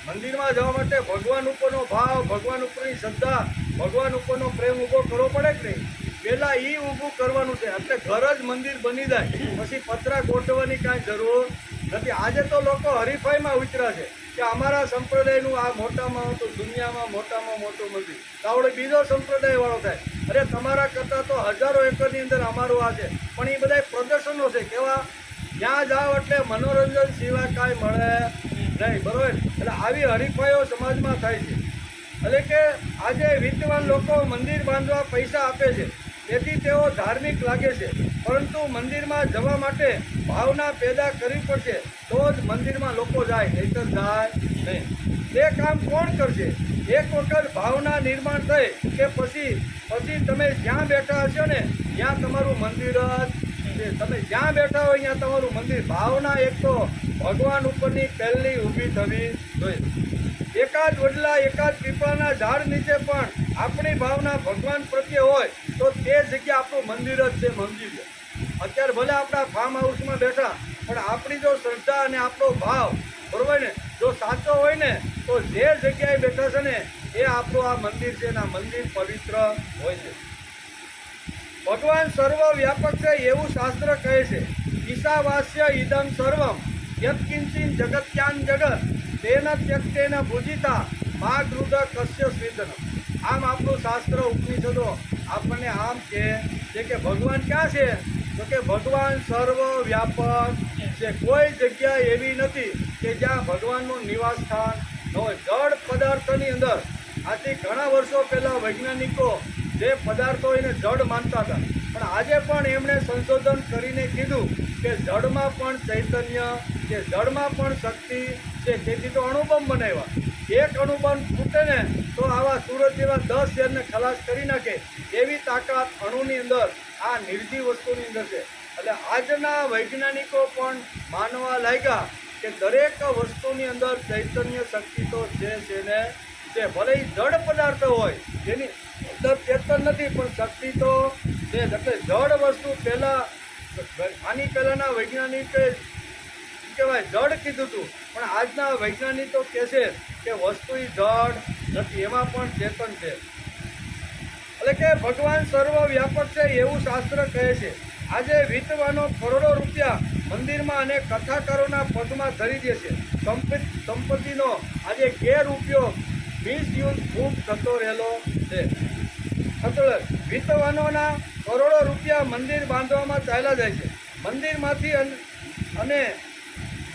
મંદિરમાં જવા માટે ભગવાન ઉપરનો ભાવ, ભગવાન ઉપરની શ્રદ્ધા, ભગવાન ઉપરનો પ્રેમ ઊભો કરવો પડે જ નહીં. પહેલાં એ ઊભું કરવાનું છે, એટલે ઘર જ મંદિર બની જાય, પછી પતરા ગોઠવવાની કાંઈ જરૂર નથી. આજે તો લોકો હરીફાઈમાં ઉતર્યા છે કે અમારા સંપ્રદાયનું આ મોટામાં મોટું, દુનિયામાં મોટામાં મોટું મંદિર, તો આપણે બીજો સંપ્રદાયવાળો થાય. અરે તમારા કરતાં તો હજારો એકરની અંદર અમારું આ છે. પણ એ બધા પ્રદર્શનો છે કેવા, ત્યાં જાઓ એટલે મનોરંજન સિવાય કાંઈ મળે નહીં, બરાબર. એટલે આવી હરીફાઈઓ સમાજમાં થાય છે. એટલે કે આજે વિદ્વાન લોકો મંદિર બાંધવા પૈસા આપે છે તેથી તેઓ ધાર્મિક લાગે છે, પરંતુ મંદિરમાં જવા માટે ભાવના પેદા કરવી પડશે તો જ મંદિરમાં લોકો જાય, નહીંતર જાય નહીં. તે કામ કોણ કરશે? એક વખત ભાવના નિર્માણ થઈ કે પછી તમે જ્યાં બેઠા હશો ને ત્યાં તમારું મંદિર જ છે. તમે જ્યાં બેઠા હોય ત્યાં તમારું મંદિર. ભાવના એક તો ભગવાન ઉપરની પહેલી ઊભી થવી જોઈએ. એકાદ વડલા, એકાદ પીપળાના ઝાડ નીચે પણ આપણી ભાવના ભગવાન પ્રત્યે હોય તો તે જગ્યા આપણું મંદિર જ છે, સમજી લો. અત્યારે ભલે આપણા ફાર્મ હાઉસમાં બેઠા, પણ આપણી જો શ્રદ્ધા અને આપણો ભાવ, બરોબર ને, જો સાચો હોય ને તો જે જગ્યાએ બેઠા છે ને એ આપણું આ મંદિર છે, ને આ મંદિર પવિત્ર હોય છે. ભગવાન સર્વ વ્યાપક છે એવું શાસ્ત્ર કહે છે. ઈશાવાસ્ય ઇદમ સર્વમ યત્કિંચિન જગત્યાન જગત તેન ત્યક્તેન ભુજિતા મા ગૃદ કશ્ય સ્વિદન. આમ આપણું શાસ્ત્ર ઉપનિષદો આપણને આમ કહે છે કે ભગવાન ક્યાં છે? તો કે ભગવાન સર્વ વ્યાપક છે. કોઈ જગ્યા એવી નથી કે જ્યાં ભગવાનનું નિવાસ સ્થાન ન હોય. જળ પદાર્થની અંદર આજથી ઘણા વર્ષો પહેલાં વૈજ્ઞાનિકો જે પદાર્થો એને જળ માનતા હતા, પણ આજે પણ એમણે સંશોધન કરીને કીધું કે જળમાં પણ ચૈતન્ય છે, જળમાં પણ શક્તિ છે. તેથી તો અણુબોમ્બ બનાવ્યા. એક અણુબોમ્બ ફૂટે ને તો આવા સુરત જેવા 10 શહેરને ખલાસ કરી નાખે એવી તાકાત અણુની અંદર, આ નિર્જીવ વસ્તુની અંદર છે. એટલે આજના વૈજ્ઞાનિકો પણ માનવા લાગ્યા કે દરેક વસ્તુની અંદર ચૈતન્ય શક્તિ તો છે ને છે. ભલે એ જળ પદાર્થ હોય જેની અંદર ચેતન નથી, પણ શક્તિ તો છે. એટલે જળ વસ્તુ પહેલાં આની પહેલાંના વૈજ્ઞાનિકે કહેવાય કહેવાય જડ કીધું હતું, પણ આજના વૈજ્ઞાનિકો કહે છે કે વસ્તુ જડ નથી, એમાં પણ ચેતન છે. એટલે કે ભગવાન સર્વવ્યાપક છે એવું શાસ્ત્ર કહે છે. આજે વિદ્વાનો કરોડો રૂપિયા મંદિરમાં અને કથાકારોના પદમાં ધરી દે છે. સંપત્તિનો આજે ગેરઉપયોગ મિસયુઝ ખૂબ થતો રહેલો છે. વિદ્વાનોના કરોડો રૂપિયા મંદિર બાંધવામાં ચાલ્યા જાય છે. મંદિરમાંથી અને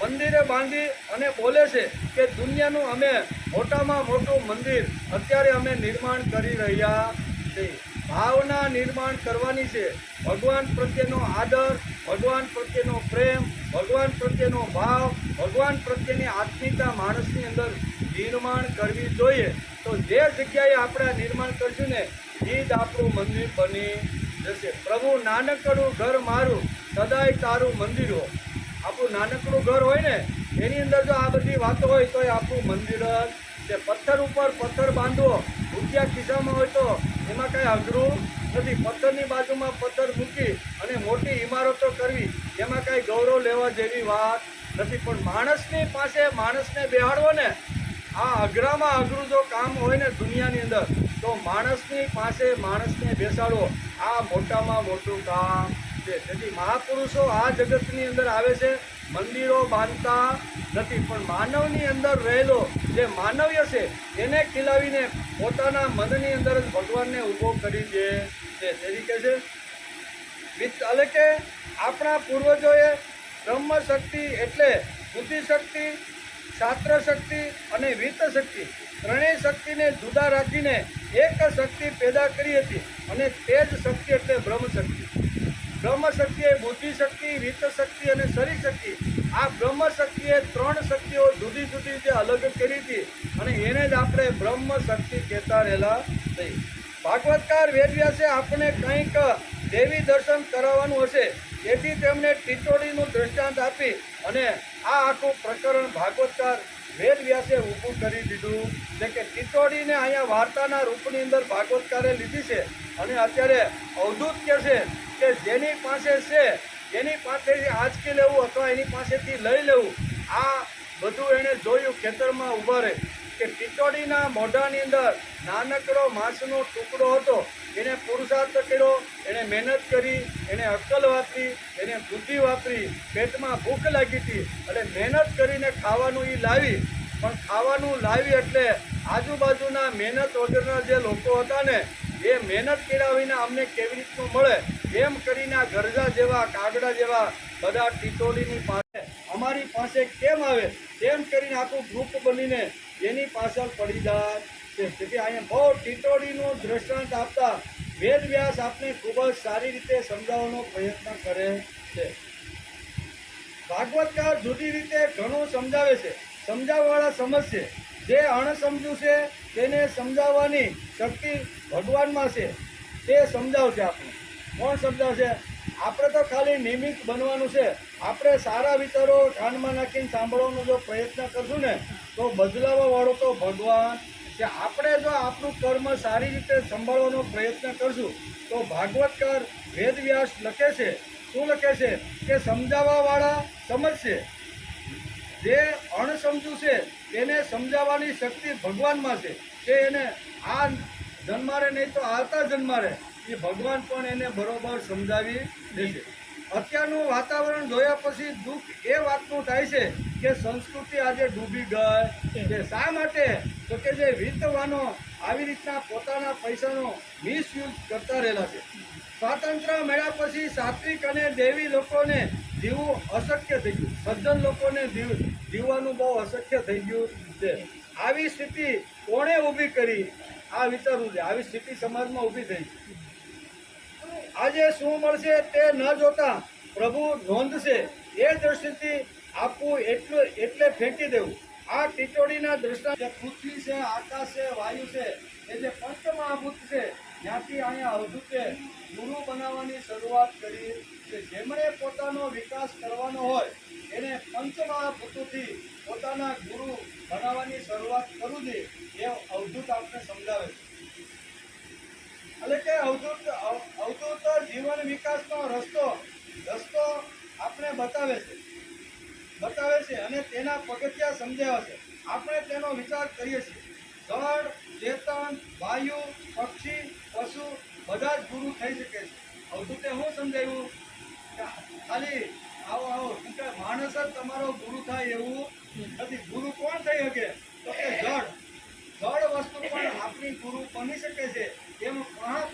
મંદિરે બાંધી અને બોલે છે કે દુનિયાનું અમે મોટામાં મોટું મંદિર અત્યારે અમે નિર્માણ કરી રહ્યા છીએ. ભાવના નિર્માણ કરવાની છે. ભગવાન પ્રત્યેનો આદર, ભગવાન પ્રત્યેનો પ્રેમ, ભગવાન પ્રત્યેનો ભાવ, ભગવાન પ્રત્યેની આત્મીયતા માણસની અંદર નિર્માણ કરવી જોઈએ. તો જે જગ્યાએ આપણે નિર્માણ કરશું ને એ જ આપણું મંદિર બની જશે. પ્રભુ નાનકડું ઘર મારું સદાય તારું મંદિર હો. આપણું નાનકડું ઘર હોય ને એની અંદર જો આ બધી વાતો હોય તો એ આપણું મંદિર જ છે. પથ્થર ઉપર પથ્થર બાંધવો, રૂપિયા ખિસ્સામાં હોય તો એમાં કાંઈ અઘરું નથી. પથ્થરની બાજુમાં પથ્થર મૂકી અને મોટી ઇમારતો કરવી એમાં કાંઈ ગૌરવ લેવા જેવી વાત નથી. પણ માણસની પાસે માણસને બેહાડવો ને આ અઘરામાં અઘરું જો કામ હોય ને દુનિયાની અંદર તો માણસની પાસે માણસને બેસાડવો આ મોટામાં મોટું કામ છે. તેથી મહાપુરુષો આ જગતની અંદર આવે છે, મંદિરો બાંધતા નથી, પણ માનવની અંદર રહેલો જે માનવ્ય છે એને ખીલાવીને પોતાના મનની અંદર જ ભગવાનને ઊભો કરી દે છે. તેથી કહે છે એટલે કે આપણા પૂર્વજોએ બ્રહ્મ શક્તિ એટલે બુદ્ધિ શક્તિ, શાસ્ત્ર શક્તિ અને વિત્ત શક્તિ ત્રણેય શક્તિને જુદા રાખીને એક શક્તિ પેદા કરી હતી અને તે જ શક્તિ એટલે બ્રહ્મ શક્તિ. બ્રહ્મ શક્તિ એ બુદ્ધિ શક્તિ, વિત્ત શક્તિ અને શરીર શક્તિ. આ બ્રહ્મ શક્તિએ ત્રણ શક્તિઓ જુદી જુદી રીતે અલગ કરી હતી અને એને જ આપણે બ્રહ્મ શક્તિ કહેતા રહેલા થઈ. ભાગવતકાર વેદવ્યાસે આપણે કંઈક દેવી દર્શન કરાવવાનું હશે તેથી તેમણે ટીટોડીનું દ્રષ્ટાંત આપી અને આ આખું પ્રકરણ ભાગવતકાર વેદવ્યાસે ઊભું કરી દીધું છે કે ટીટોડીને અહીંયા વાર્તાના રૂપની અંદર ભાગવતકારે લીધી છે અને અત્યારે અવધૂત કહે છે કે જેની પાસે છે એની પાસેથી આંચકી લેવું અથવા એની પાસેથી લઈ લેવું આ બધું એણે જોયું. ખેતરમાં ઊભા રહે કે ટીટોડીના મોઢાની અંદર નાનકડો માંસનો ટુકડો હતો. એને પુરુષાર્થ કર્યો, એણે મહેનત કરી, એણે અક્કલ વાપરી, એને બુદ્ધિ વાપરી, પેટમાં ભૂખ લાગી હતી એટલે મહેનત કરીને ખાવાનું એ લાવી. પણ ખાવાનું લાવી એટલે આજુબાજુના મહેનત વગરના જે લોકો હતા ને એ મહેનત કર્યા વિના અમને કેવી રીતનું મળે એમ કરીને આ ગરજા જેવા કાગડા જેવા બધા ટીટોડીની પાસે અમારી પાસે કેમ આવે તેમ કરીને આખું ગ્રુપ બનીને એની પાછળ પડી જાય છે. તેથી અહીંયા બહુ ટીટોડીનું દ્રષ્ટાંત આપતા વેદવ્યાસ આપને ખૂબ જ સારી રીતે સમજાવવાનો પ્રયત્ન કરે છે. ભાગવતકાર જુદી રીતે ઘણું સમજાવે છે. સમજાવવાવાળા સમજશે, જે અણસમજુ છે તેને સમજાવવાની શક્તિ ભગવાનમાં છે તે સમજાવશે. આપણે કોણ સમજાવશે? આપણે તો ખાલી નિમિત્ત બનવાનું છે. આપણે સારા વિચારો કાનમાં નાખીને સાંભળવાનો જો પ્રયત્ન કરશું ને તો બદલાવવાવાળો તો ભગવાન છે. આપણે જો આપણું કર્મ સારી રીતે સંભાળવાનો પ્રયત્ન કરશું તો ભાગવતકાર વેદવ્યાસ લખે છે શું લખે છે કે સમજાવવાવાળા સમજશે, જે અણસમજુ છે તેને સમજાવવાની શક્તિ ભગવાનમાં છે. તે એને આ જન્મારે નહીં તો આવતા જન્મારે એ ભગવાન પણ એને બરોબર સમજાવી દેશે. અત્યારનું વાતાવરણ જોયા પછી દુઃખ એ વાતનું થાય છે કે સંસ્કૃતિ આજે ડૂબી ગઈ. શા માટે? તો કે જે વિત્તવાનો આવી રીતના પોતાના પૈસાનો મિસયુઝ કરતા રહેલા છે. સ્વાતંત્ર્ય મળ્યા પછી સાત્વિક અને દેવી લોકોને જીવવું અશક્ય થઈ ગયું. સજ્જન લોકોને જીવવાનું બહુ અશક્ય થઈ ગયું છે. આવી સ્થિતિ કોણે ઊભી કરી? આ વિચારવું છે. આવી સ્થિતિ સમાજમાં ઊભી થઈ. આજે શું મળશે તે ન જોતા પ્રભુ નોંધશે એ દ્રષ્ટિથી આપવું એટલે ફેંકી દેવું. આ ટીટોડીના દ્રષ્ટાંત જે પૃથ્વી છે, આકાશ છે, વાયુ છે એ જે પંચમહાભૂત છે ત્યાંથી અહીંયા અવધૂતે ગુરુ બનાવવાની શરૂઆત કરી છે. જેમણે પોતાનો વિકાસ કરવાનો હોય એને પંચમહાભૂતોથી પોતાના ગુરુ બનાવવાની શરૂઆત કરવું જોઈએ એ અવધૂત આપણે સમજાવે છે. એટલે કે અવધૂત જીવન વિકાસનો રસ્તો આપણે બતાવે છે. બતાવે છે અને તેના પગથિયા સમજાવ્યા છે. આપણે તેનો વિચાર કરીએ છીએ. જળ, ચેતન, વાયુ, પક્ષી, પશુ બધા જ ગુરુ થઈ શકે છે. અવધૂતે શું સમજાવ્યું કે ખાલી આવો આવો શું કે માણસ જ તમારો ગુરુ થાય એવું નથી. ગુરુ કોણ થઈ શકે? તો કે જળ. જળ વસ્તુ પણ આપણી ગુરુ બની શકે છે. એમ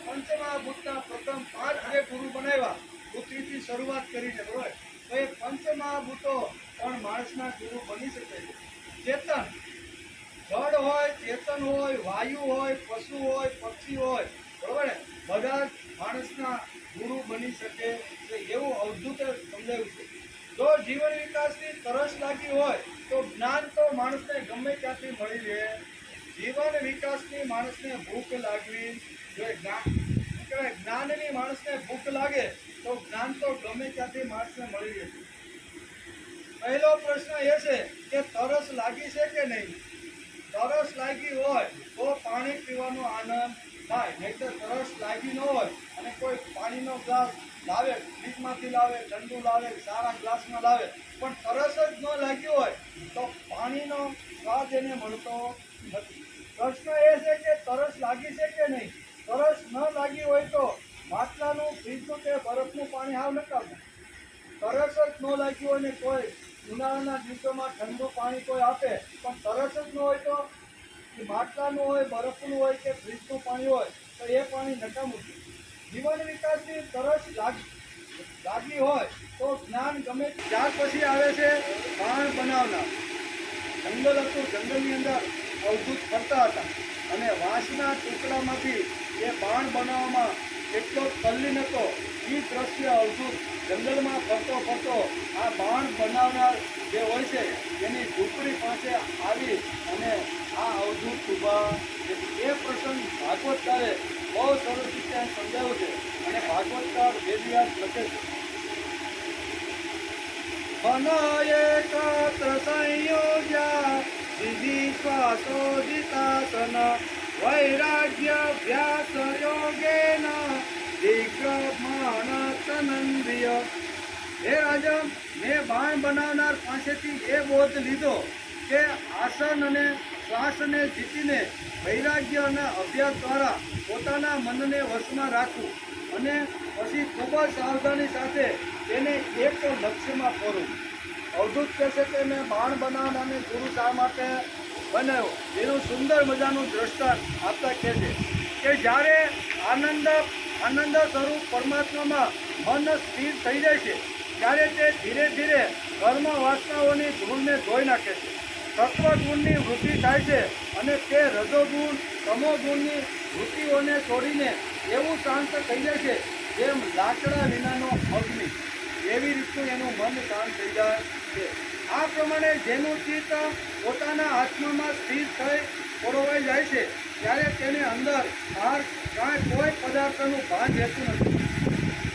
પંચમહાભૂતના પ્રથમ 5 જે ગુરુ બનાવ્યા પૃથ્વીથી શરૂઆત કરીને, બરોબર, તો એ પંચમહાભૂતો પણ માણસના ગુરુ બની શકે છે. ચેતન, જળ હોય, ચેતન હોય, વાયુ હોય, પશુ હોય, પક્ષી હોય, બરોબર ને, બધા જ માણસના ગુરુ બની શકે છે એવું અવધૂતે સમજાવ્યું છે. જો જીવન વિકાસની તરસ લાગી હોય તો જ્ઞાન તો માણસને ગમે ત્યાંથી મળી રહે. જીવન વિકાસની માણસને ભૂખ લાગવી જોઈએ. જ્ઞાનની માણસને ભૂખ લાગે તો જ્ઞાન તો ગમે ત્યાંથી માણસને મળી રહે. પહેલો પ્રશ્ન એ છે કે તરસ લાગી છે કે નહીં? તરસ લાગી હોય તો પાણી પીવાનો આનંદ થાય, નહીં તો તરસ લાગી ન હોય અને કોઈ પાણીનો ગ્લાસ લાવે, ફ્રીજમાંથી લાવે, ઠંડુ લાવે, સારા ગ્લાસમાં લાવે, પણ તરસ જ ન લાગી હોય તો પાણીનો સ્વાદ એને મળતો નથી. પ્રશ્ન એ છે કે તરસ લાગી છે કે નહીં? તરસ ન લાગી હોય તો માટલાનું, ફ્રીજનું કે બરફનું પાણી હાવ નકામું. તરસ જ ન લાગી હોય ને કોઈ ઉનાળાના દિવસોમાં ઠંડુ પાણી કોઈ આપે પણ તરસ જ ન હોય તો માટલાનું હોય, બરફનું હોય કે ફ્રીજનું પાણી હોય તો એ પાણી નકામું છે. જીવન વિકાસની તરસ લાગી હોય તો જ્ઞાન ગમે. ત્યાર પછી આવે છે બાણ બનાવનાર. જંગલ હતું, જંગલની અંદર અવધૂત ફરતા હતા અને વાંસના ટુકડામાંથી એ બાણ બનાવવામાં એટલો તલ્લીન હતો. એ દ્રશ્ય અવધૂત જંગલમાં ફરતો ફરતો આ બાણ બનાવનાર જે હોય છે એની ઝૂંપડી પાસે આવી અને આ અવધૂત ઊભા. એ પ્રસંગ ભાગવતકારે બહુ સરસ રીતે સમજાવ્યું છે અને ભાગવતકાર વેદવ્યાસ લખે છે. મન એકત્ર સંયોજ્યા વિશ્વાસોદિતાસન વૈરાગ્યાભ્યાસ યોગેન દિગ્રમણતનંદ્રિય. હે રાજન, મેં બાણ બનાવનાર પાસેથી એ બોધ લીધો કે આસન અને શ્વાસને જીતીને વૈરાગ્ય અને અભ્યાસ દ્વારા પોતાના મનને વશમાં રાખવું અને પછી ખૂબ જ સાવધાની સાથે તેને એક લક્ષ્યમાં ફરવું. અવધૂત કહે છે કે મેં બાણ બનાવનારને ગુરુ શા માટે બનાવ્યો એનું સુંદર મજાનું દ્રષ્ટાંત આપતા કહે છે કે જ્યારે આનંદ સ્વરૂપ પરમાત્મામાં મન સ્થિર થઈ જાય છે ત્યારે તે ધીરે ધીરે કર્મ વાસનાઓની ધૂળને ધોઈ નાખે છે. સત્વગુણની વૃદ્ધિ થાય છે અને તે રજોગુણ, તમોગુણની વૃત્તિઓને છોડીને એવું શાંત થઈ જાય છે જેમ લાકડા વિનાનો અગ્નિ. એવી રીતનું એનું મન શાંત થઈ જાય છે. આ પ્રમાણે જેનું ચિત્ત પોતાના આત્મામાં સ્થિર થઈ પરોવાઈ જાય છે ત્યારે તેને અંદર બહાર કોઈ પદાર્થનું ભાન રહેતું નથી.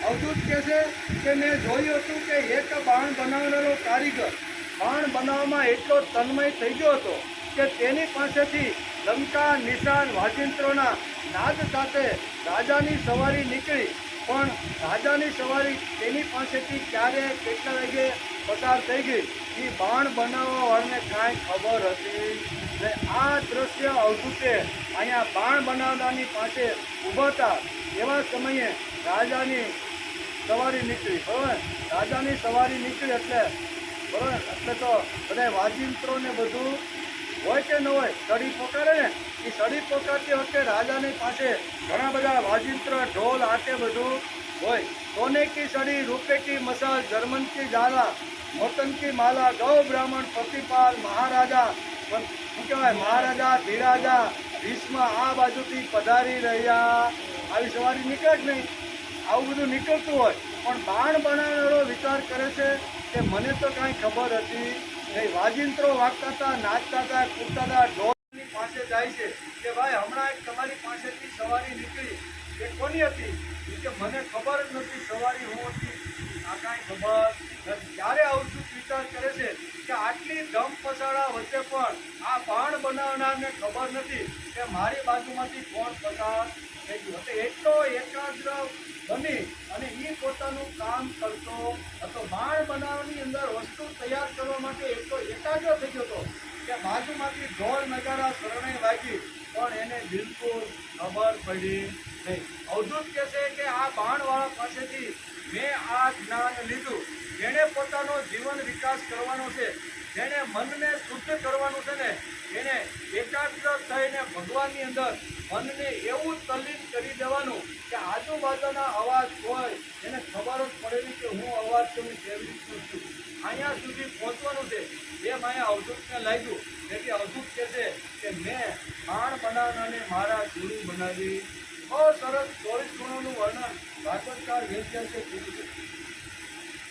અવધૂત કહે છે કે મેં જોયું હતું કે એક બાણ બનાવનારો કારીગર બાણ બનાવવામાં એટલો તન્મય થઈ ગયો હતો કે તેની પાસેથી લંકા, નિશાન, વાજિંત્રોના નાદ સાથે રાજાની સવારી નીકળી, પણ રાજાની સવારી તેની પાસેથી ક્યારે કેટલા વાગે પસાર થઈ ગઈ એ બાણ બનાવવાવાળાને કાંઈ ખબર હતી. ને આ દ્રશ્ય અવધૂતે અહીંયા બાણ બનાવનારની પાસે ઊભા હતા એવા સમયે રાજાની સવારી નીકળી. બરાબર, રાજાની સવારી નીકળી એટલે બરાબર, એટલે તો બધા વાજિંત્રો ને બધું હોય કે ન હોય, સડી પોકારે ને, એ સડી પોકારતી વખતે રાજાની પાસે ઘણા બધા વાજિંત્ર, ઢોલ, આટે બધું હોય. સોને કી સડી, રૂપે કી મસાલ, જર્મન કી ઝાલા, મોતન કી માલા, ગૌ બ્રાહ્મણ, પ્રતિપાલ, મહારાજા, શું કહેવાય, મહારાજા ધીરાજા ભીષ્મ આ બાજુથી પધારી રહ્યા. આવી સવારી નીકળે જ નહીં. આવું બધું નીકળતું હોય પણ બાણ બનાવનારો વિચાર કરે છે કે મને તો કાંઈ ખબર હતી નહીં. વાજિંત્રો વાગતા હતા, નાચતા હતા, કૂદતા હતા. ઢોલની પાસે જાય છે કે ભાઈ હમણાં એક તમારી પાસેથી સવારી નીકળી, એ કોની હતી? કે મને ખબર જ નથી સવારી હું હતી, આ કાંઈ ખબર નથી. ત્યારે અવધૂત વિચાર કરે છે કે આટલી ધમ પસાડા વચ્ચે પણ આ બાણ બનાવનારને ખબર નથી કે મારી બાજુમાંથી કોણ પસાર થઈ ગયું. એટલો એકાગ્ર બની અને એ પોતાનું કામ કરતો હતો. બાણ બનાવવાની અંદર વસ્તુ તૈયાર કરવા માટે એટલો એકાગ્ર થઈ ગયો હતો કે બાજુમાંથી ઢોલ નગારા શરણે વાગી પણ એને બિલકુલ ખબર પડી નહીં. અવધૂત કહે છે કે આ બાણવાળા પાસેથી મેં આ જ્ઞાન લીધું. જેણે પોતાનો જીવન વિકાસ કરવાનો છે, જેણે મનને શુદ્ધ કરવાનું છે ને, એને એકાગ્ર થઈને ભગવાનની અંદર મનને એવું તલ્લીન કરી દેવાનું કે આજુબાજુના અવાજ હોય એને ખબર જ પડે નહીં કે હું અવાજ છું, કેવી રીતનું છું. અહીંયા સુધી પહોંચવાનું છે. એમ અહીંયા અવધૂતને લાગ્યું. તેથી અવધૂત કહે છે કે મેં બાણ બનાવનારને મારા ગુરુ બનાવી. બહુ સરસ 24 ગુણોનું વર્ણન ભાગવતકાર વેદવ્યાસે કર્યું છે.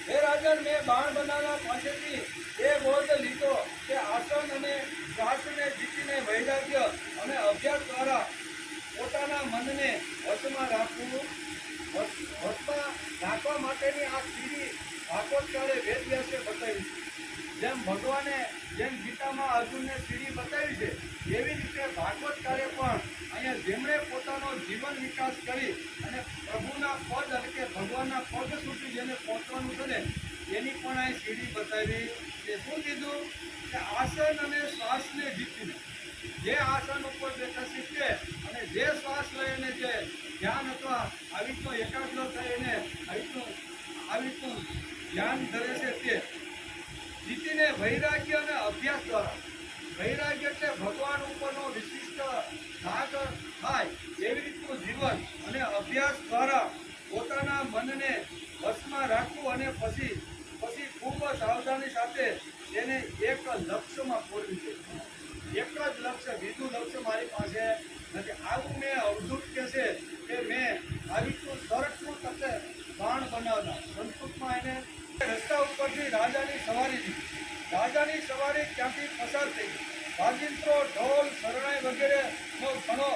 હે રાજન, મેં બાણ બનાવનાર પાસેથી એ બોધ લીધો કે આસન અને શ્વાસને જીતીને વૈરાગ્ય અને અભ્યાસ દ્વારા પોતાના મનને વશમાં રાખવા માટેની આ સીડી ભાગવતકારે વેદવ્યાસે બતાવી છે. જેમ ભગવાને જેમ ગીતામાં અર્જુનને સીડી બતાવી છે, એવી રીતે ભાગવતકારે પણ અહીંયા જેમણે પોતાનો જીવન વિકાસ કરી અને પ્રભુના પદ એટલે કે ભગવાનના પદ સુધી જેને પહોંચવાનું છે ને, એની પણ અહીં સીડી બતાવી. એ શું કીધું કે આસન અને શ્વાસને જીતીને, જે આસન ઉપર બેઠા શીખે અને જે શ્વાસ લઈને જે ધ્યાન અથવા આવી રીતનો એકાગ્ર થઈને આવી રીતનું ધ્યાન ધરે છે, તે જીતીને વૈરાગ્ય અને અભ્યાસ દ્વારા, વૈરાગ્ય એટલે ભગવાન ઉપરનો વિશિષ્ટ રાગ થાય એવી રીતનું જીવન, અને અભ્યાસ દ્વારા પોતાના મનને વશમાં રાખવું અને પછી ખૂબ સાવધાની સાથે તેને એક લક્ષ્યમાં પૂરવી છે. એક જ લક્ષ્ય, બીજું લક્ષ્ય મારી પાસે નથી. આવું મેં અવધૂત કહે છે કે મેં આવી રીતનું સરસનું તકે બાણ બનાવનાર. સંસ્કૃતમાં એને રસ્તા ઉપરથી રાજાની સવારી લીધી. રાજાની સવારી ત્યાંથી પસાર થઈ. વાજિંત્રો, ઢોલ, શરણાઈ વગેરેનો ઘણો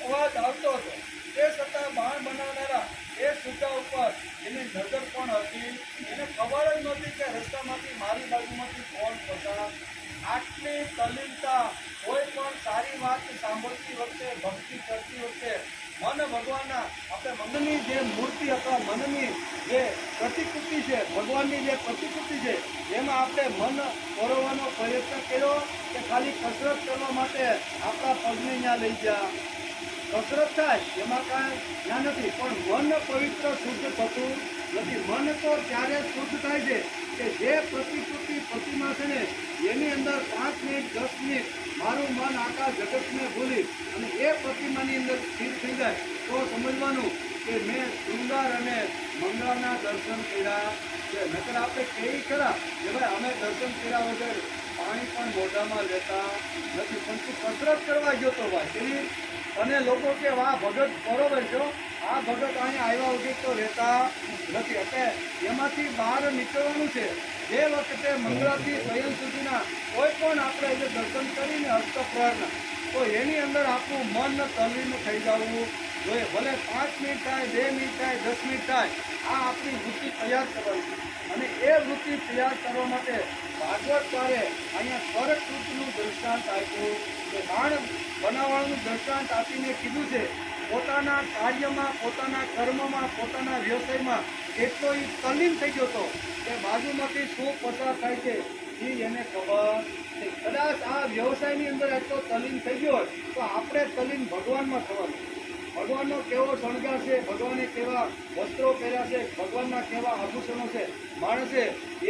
અવાજ આવતો હતો. તે છતાં બાણ બનાવનારા એ સુદ્ધા ઉપર એની નજર પણ હતી. એને ખબર જ નહોતી કે રસ્તામાંથી મારી બાજુમાંથી કોણ પસાર. આટલી તલ્લીનતા કોઈ પણ સારી વાત સાંભળતી વખતે, ભક્તિ કરતી વખતે મન ભગવાનના, આપણે મનની જે મૂર્તિ અથવા મનની જે પ્રતિકૃતિ છે, ભગવાનની જે પ્રતિકૃતિ છે, એમાં આપણે મન પરોવવાનો પ્રયત્ન કર્યો કે ખાલી કસરત કરવા માટે આપણા પગને ત્યાં લઈ ગયા. કસરત થાય એમાં કાંઈ ત્યાં નથી, પણ મન પવિત્ર શુદ્ધ થતું નથી. મન તો ત્યારે શુદ્ધ થાય છે કે જે પ્રતિકૃતિ પ્રતિમા છે ને, એની અંદર 5 મિનિટ 10 મિનિટ મારું મન આખા જગતને ભૂલી અને એ પ્રતિમાની અંદર સ્થિર થઈ જાય તો સમજવાનું કે મેં શૃંગાર અને મંગળાના દર્શન કર્યા છે. નકર આપણે કઈ ખરા કે ભાઈ અમે દર્શન કર્યા વગર પાણી પણ મોઢામાં લેતા નથી. પણ તું કસરત કરવા ગયો તો ભાઈ, અને લોકો કે વાહ ભગત બરોબર છો, આ ભગત અહીંયા આવ્યા વગર તો રહેતા નથી. એટલે એમાંથી બહાર નીકળવાનું છે. જે વખતે મંગળાથી સ્વયં સુધીના કોઈ પણ આપણે જે દર્શન કરીને હસ્તપ્રહારના, તો એની અંદર આપણું મન તલ્લીન થઈ જવું જોઈએ. ભલે 5 મિનિટ થાય, 2 મિનિટ થાય, 10 મિનિટ થાય, આ આપણી વૃત્તિ તૈયાર કરવાની છે. અને એ વૃત્તિ તૈયાર કરવા માટે ભાગવતકારે અહીંયા સ્વરકૃતનું દૃષ્ટાંત આપ્યું. કે બાણ બનાવવાનું દૃષ્ટાંત આપીને કીધું છે પોતાના કાર્યમાં, પોતાના કર્મમાં, પોતાના વ્યવસાયમાં એટલો એ તલ્લીન થઈ ગયો હતો કે બાજુમાંથી શું પસાર થાય છે એ એને ખબર નહીં. કદાચ આ વ્યવસાયની અંદર એટલો તલ્લીન થઈ ગયો હોય તો આપણે તલ્લીન ભગવાનમાં થવાનું. ભગવાનનો કેવો શણગાર છે, ભગવાને કેવા વસ્ત્રો પહેર્યા છે, ભગવાનના કેવા આભૂષણો છે, માણસે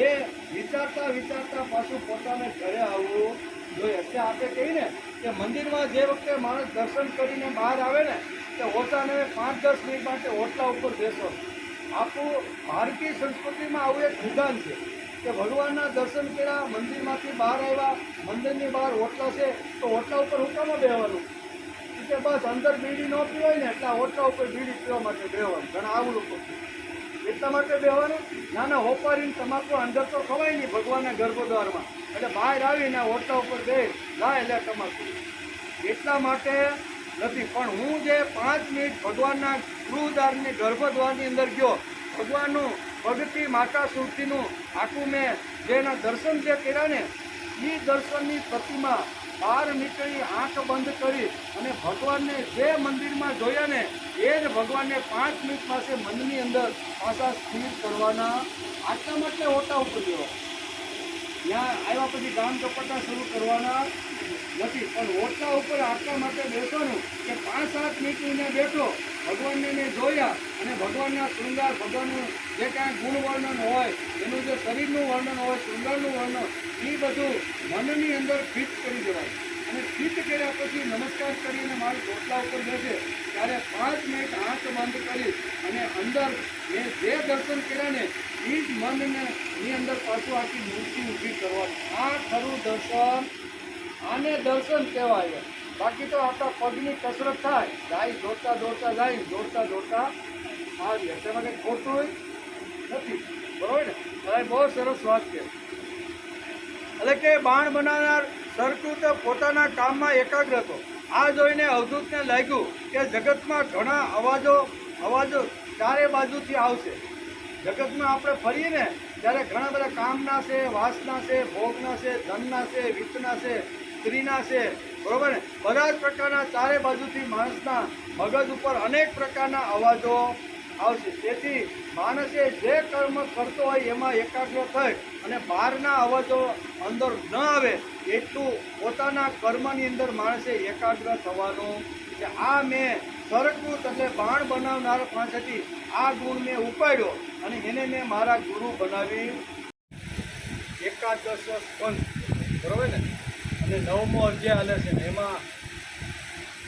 એ વિચારતા પાછું પોતાને ઘરે આવવું જોઈએ. એટલે આપણે કહીએ ને કે મંદિરમાં જે વખતે માણસ દર્શન કરીને બહાર આવે ને, કે ઓછાને 5-10 મિનિટ માટે ઓટલા ઉપર બેસો. આપણું ભારતીય સંસ્કૃતિમાં આવું એક વિધાન છે કે ભગવાનના દર્શન કર્યા, મંદિરમાંથી બહાર આવ્યા, મંદિરની બહાર ઓટલા છે તો ઓટલા ઉપર હુકામાં બેહવાનું કે બસ અંદર બીડી ન પીવાય ને એટલે ઓટલા ઉપર બીડી પીવા માટે બેહવાનું. ઘણા આવું લોકો એટલા માટે બેહવાનું. નાના હોપારીને તમાકુ અંદર તો ખવાય નહીં ભગવાનના ગર્ભદ્વારમાં, એટલે બહાર આવીને ઓટલા ઉપર બે લાય લે તમાકુ. એટલા માટે નથી. પણ હું જે 5 મિનિટ ભગવાનના ગૃહદ્વારની ગર્ભદ્વારની અંદર ગયો, ભગવાનનું પગથી માતા સુરતીનું આખું મેં જેના દર્શન જે કર્યા ને, એ દર્શનની પ્રતિમા બહાર નીકળી આંખ બંધ કરી અને ભગવાનને જે મંદિરમાં જોયા ને એ જ ભગવાનને 5 મિનિટ પાસે મનની અંદર પાછા સ્થિર કરવાના. આટલા માટે ઓટા ઉપર દેવા. ત્યાં આવ્યા પછી ગામ કપટા શરૂ કરવાના નથી, પણ ઓટા ઉપર આટલા માટે બેસવાનું કે 5-7 મિનિટ એને બેઠો, ભગવાનને મેં જોયા અને ભગવાનના શૃંગાર, ભગવાનનું જે કાંઈ ગુણ વર્ણન હોય, એનું જે શરીરનું વર્ણન હોય, શૃંગારનું વર્ણન, એ બધું મનની અંદર ફિટ કરી દેવાય. અને ફિટ કર્યા પછી નમસ્કાર કરીને મારા ચોટલા ઉપર બેસે ત્યારે 5 મિનિટ આંખ બંધ કરી અને અંદર મેં જે દર્શન કર્યા ને એ જ મનને ની અંદર પાછું આખી મૂર્તિ ઊભી કરવાની. આ ખરું દર્શન, આને દર્શન કહેવાય. બાકી તો આપણા પગની કસરત થાય, જાય દોડતા દોડતા જાય, દોડતા દોડતા આવીએ, તેમાં કંઈ ખોટું નથી. બરોબર ને? હવે બહુ સરસ વાત છે. એટલે કે બાણ બનાવનાર સરકૃત પોતાના કામમાં એકાગ્ર હતો. આ જોઈને અવધૂતને લાગ્યું કે જગતમાં ઘણા અવાજો ચારે બાજુથી આવશે. જગતમાં આપણે ફરીએ ને ત્યારે ઘણા બધા કામના છે, વાસના છે, ભોગના છે, ધનના છે, વિત્તના છે, સ્ત્રીના છે, બરોબર ને? બધા જ પ્રકારના ચારે બાજુથી માણસના મગજ ઉપર અનેક પ્રકારના અવાજો આવશે. તેથી માણસે જે કર્મ કરતો હોય એમાં એકાગ્ર થઈ અને બહારના અવાજો અંદર ન આવે એટલું પોતાના કર્મની અંદર માણસે એકાગ્ર થવાનું છે. આ મેં સરકૃત એટલે બાણ બનાવનાર પાસેથી આ ગુણ મેં ઉપાડ્યો અને એને મેં મારા ગુરુ બનાવી. એકાદશ સ્કંદ, બરોબર ને? અને 9મો અધ્યાય હાલે છે ને એમાં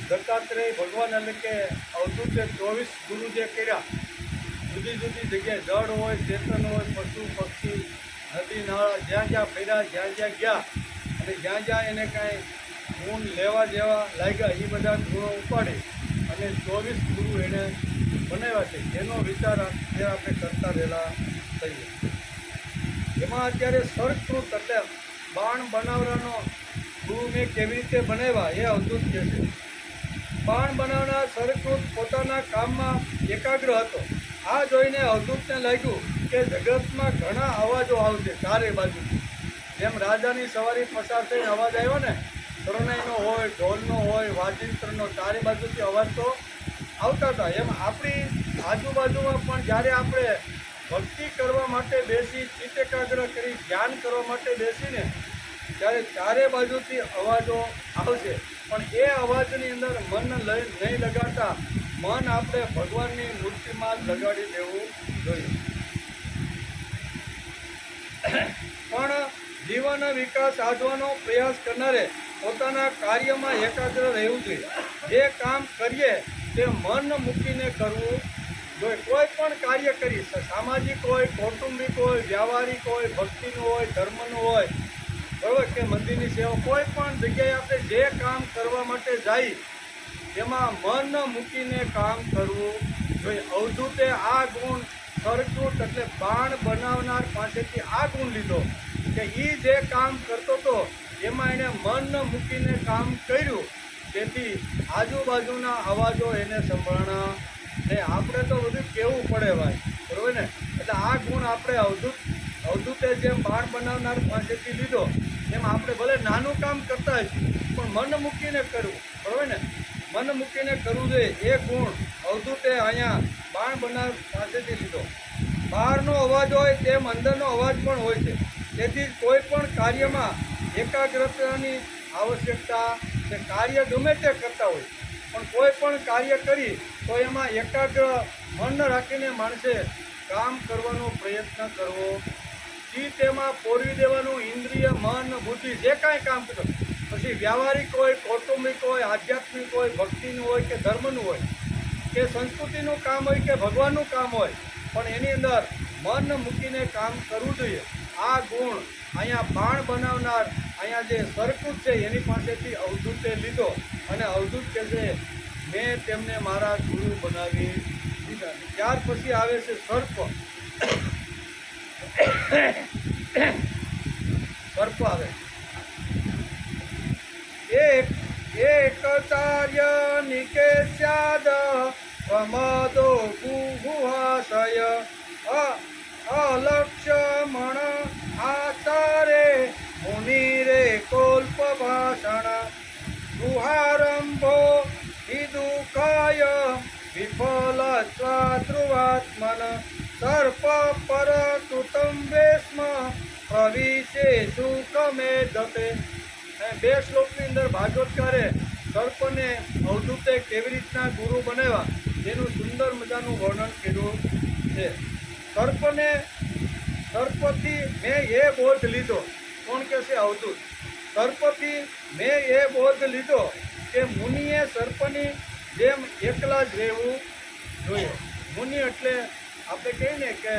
દત્તાત્રેય ભગવાન એટલે કે અવધૂતે 24 ગુરુ જે કર્યા, જુદી જુદી જગ્યાએ જળ હોય, ચેતન હોય, પશુ પક્ષી, નદી નાળા, જ્યાં જ્યાં ફર્યા, જ્યાં જ્યાં ગયા અને જ્યાં જ્યાં એને કાંઈ ગુણ લેવા જેવા લાગ્યા એ બધા ગુણો ઉપાડી અને 24 ગુરુ એણે બનાવ્યા છે. એનો વિચાર અત્યારે આપણે કરતા રહેલા થઈએ. એમાં અત્યારે સરકૃત એટલે બાણ બનાવવાનો ગુરુ મેં કેવી રીતે બનાવ્યા એ અવધૂત કહે છે. બાણ બનાવનાર સરકૃત પોતાના કામમાં એકાગ્ર હતો. આ જોઈને અવધૂતને લાગ્યું કે જગતમાં ઘણા અવાજો આવશે ચારે બાજુથી. જેમ રાજાની સવારી પસાર થઈને અવાજ આવ્યો ને, શરણાઈનો હોય, ઢોલનો હોય, વાજિંત્રનો, ચારે બાજુથી અવાજ તો આવતા હતા. એમ આપણી આજુબાજુમાં પણ જ્યારે આપણે ભક્તિ કરવા માટે બેસી, ચિત્ત એકાગ્ર કરી ધ્યાન કરવા માટે બેસીને ત્યારે ચારે બાજુથી અવાજો આવશે. પણ એ અવાજની અંદર મન નહીં લગાડતા મન આપણે ભગવાનની મૂર્તિમાં જ લગાડી દેવું જોઈએ. પણ જીવન વિકાસ સાધવાનો પ્રયાસ કરનારે પોતાના કાર્યમાં એકાગ્ર રહેવું જોઈએ. જે કામ કરીએ તે મન મૂકીને કરવું જોઈએ. કોઈ પણ કાર્ય કરી, સામાજિક હોય, કૌટુંબિક હોય, વ્યવહારિક હોય, ભક્તિનું હોય, ધર્મનું હોય, બરાબર કે મંદિરની સેવા, કોઈ પણ જગ્યાએ આપણે જે કામ કરવા માટે જઈએ એમાં મન મૂકીને કામ કરવું જોઈએ. અવધૂતે આ ગુણ સરકૃત એટલે બાણ બનાવનાર પાસેથી આ ગુણ લીધો કે એ જે કામ કરતો હતો એમાં એણે મન મૂકીને કામ કર્યું. તેથી આજુબાજુના અવાજો એને સંભળાણા ને. આપણે તો બધું કહેવું પડે ભાઈ, બરાબર ને? એટલે આ ગુણ આપણે અવધૂતે જેમ બાણ બનાવનાર પાસેથી લીધો એમ આપણે ભલે નાનું કામ કરતા હોઈએ પણ મન મૂકીને કરવું, બરાબર ને? મન મૂકીને કરવું જોઈએ. એ ગુણ અવધૂતે અહીંયા બાણ બનાવનાર પાસેથી લીધો. બહારનો અવાજ હોય તેમ અંદરનો અવાજ પણ હોય છે. તેથી કોઈ પણ કાર્યમાં એકાગ્રતાની આવશ્યકતા છે. કાર્ય ગમે તે કરતા હોય પણ કોઈ પણ કાર્ય કરી તો એમાં એકાગ્ર મન રાખીને માણસે કામ કરવાનો પ્રયત્ન કરવો. તેમાં પોરવી દેવાનું ઇન્દ્રિય, મન, બુદ્ધિ જે કાંઈ કામ કરો, પછી વ્યવહારિક હોય, કૌટુંબિક હોય, આધ્યાત્મિક હોય, ભક્તિનું હોય કે ધર્મનું હોય કે સંસ્કૃતિનું કામ હોય કે ભગવાનનું કામ હોય, પણ એની અંદર મન મૂકીને કામ કરવું જોઈએ. આ ગુણ અહીંયા બાણ બનાવનાર અહીંયા જે સરકૃત છે એની પાસેથી અવધૂતે લીધો અને અવધૂત કહે છે મેં તેમને મારા ગુરુ બનાવી દીધા. ત્યાર પછી આવે છે સર્પ. સર્પ આવે. એક કાર્ય નિકેશ્યાદ પ્રમદો ગુહાશય અલક્ષ્મણ આચારે મુનિરે કલ્પ ભાષણ ગુહારંભો વિદુકાય વિફલત્વા ધ્રુવાત્મન સર્પ પરકૃતમ વેશ્મ પ્રવિશે સુખમેધતે. બે શ્લોકની અંદર ભાગવતકારે સર્પને અવધૂતે કેવી રીતના ગુરુ બનાવ્યા તેનું સુંદર મજાનું વર્ણન કર્યું છે. સર્પથી મેં એ બોધ લીધો. કોણ કહે છે? અવધૂત. સર્પથી મેં એ બોધ લીધો કે મુનિએ સર્પની જેમ એકલા જ રહેવું જોઈએ. મુનિ એટલે આપણે કહીએ ને કે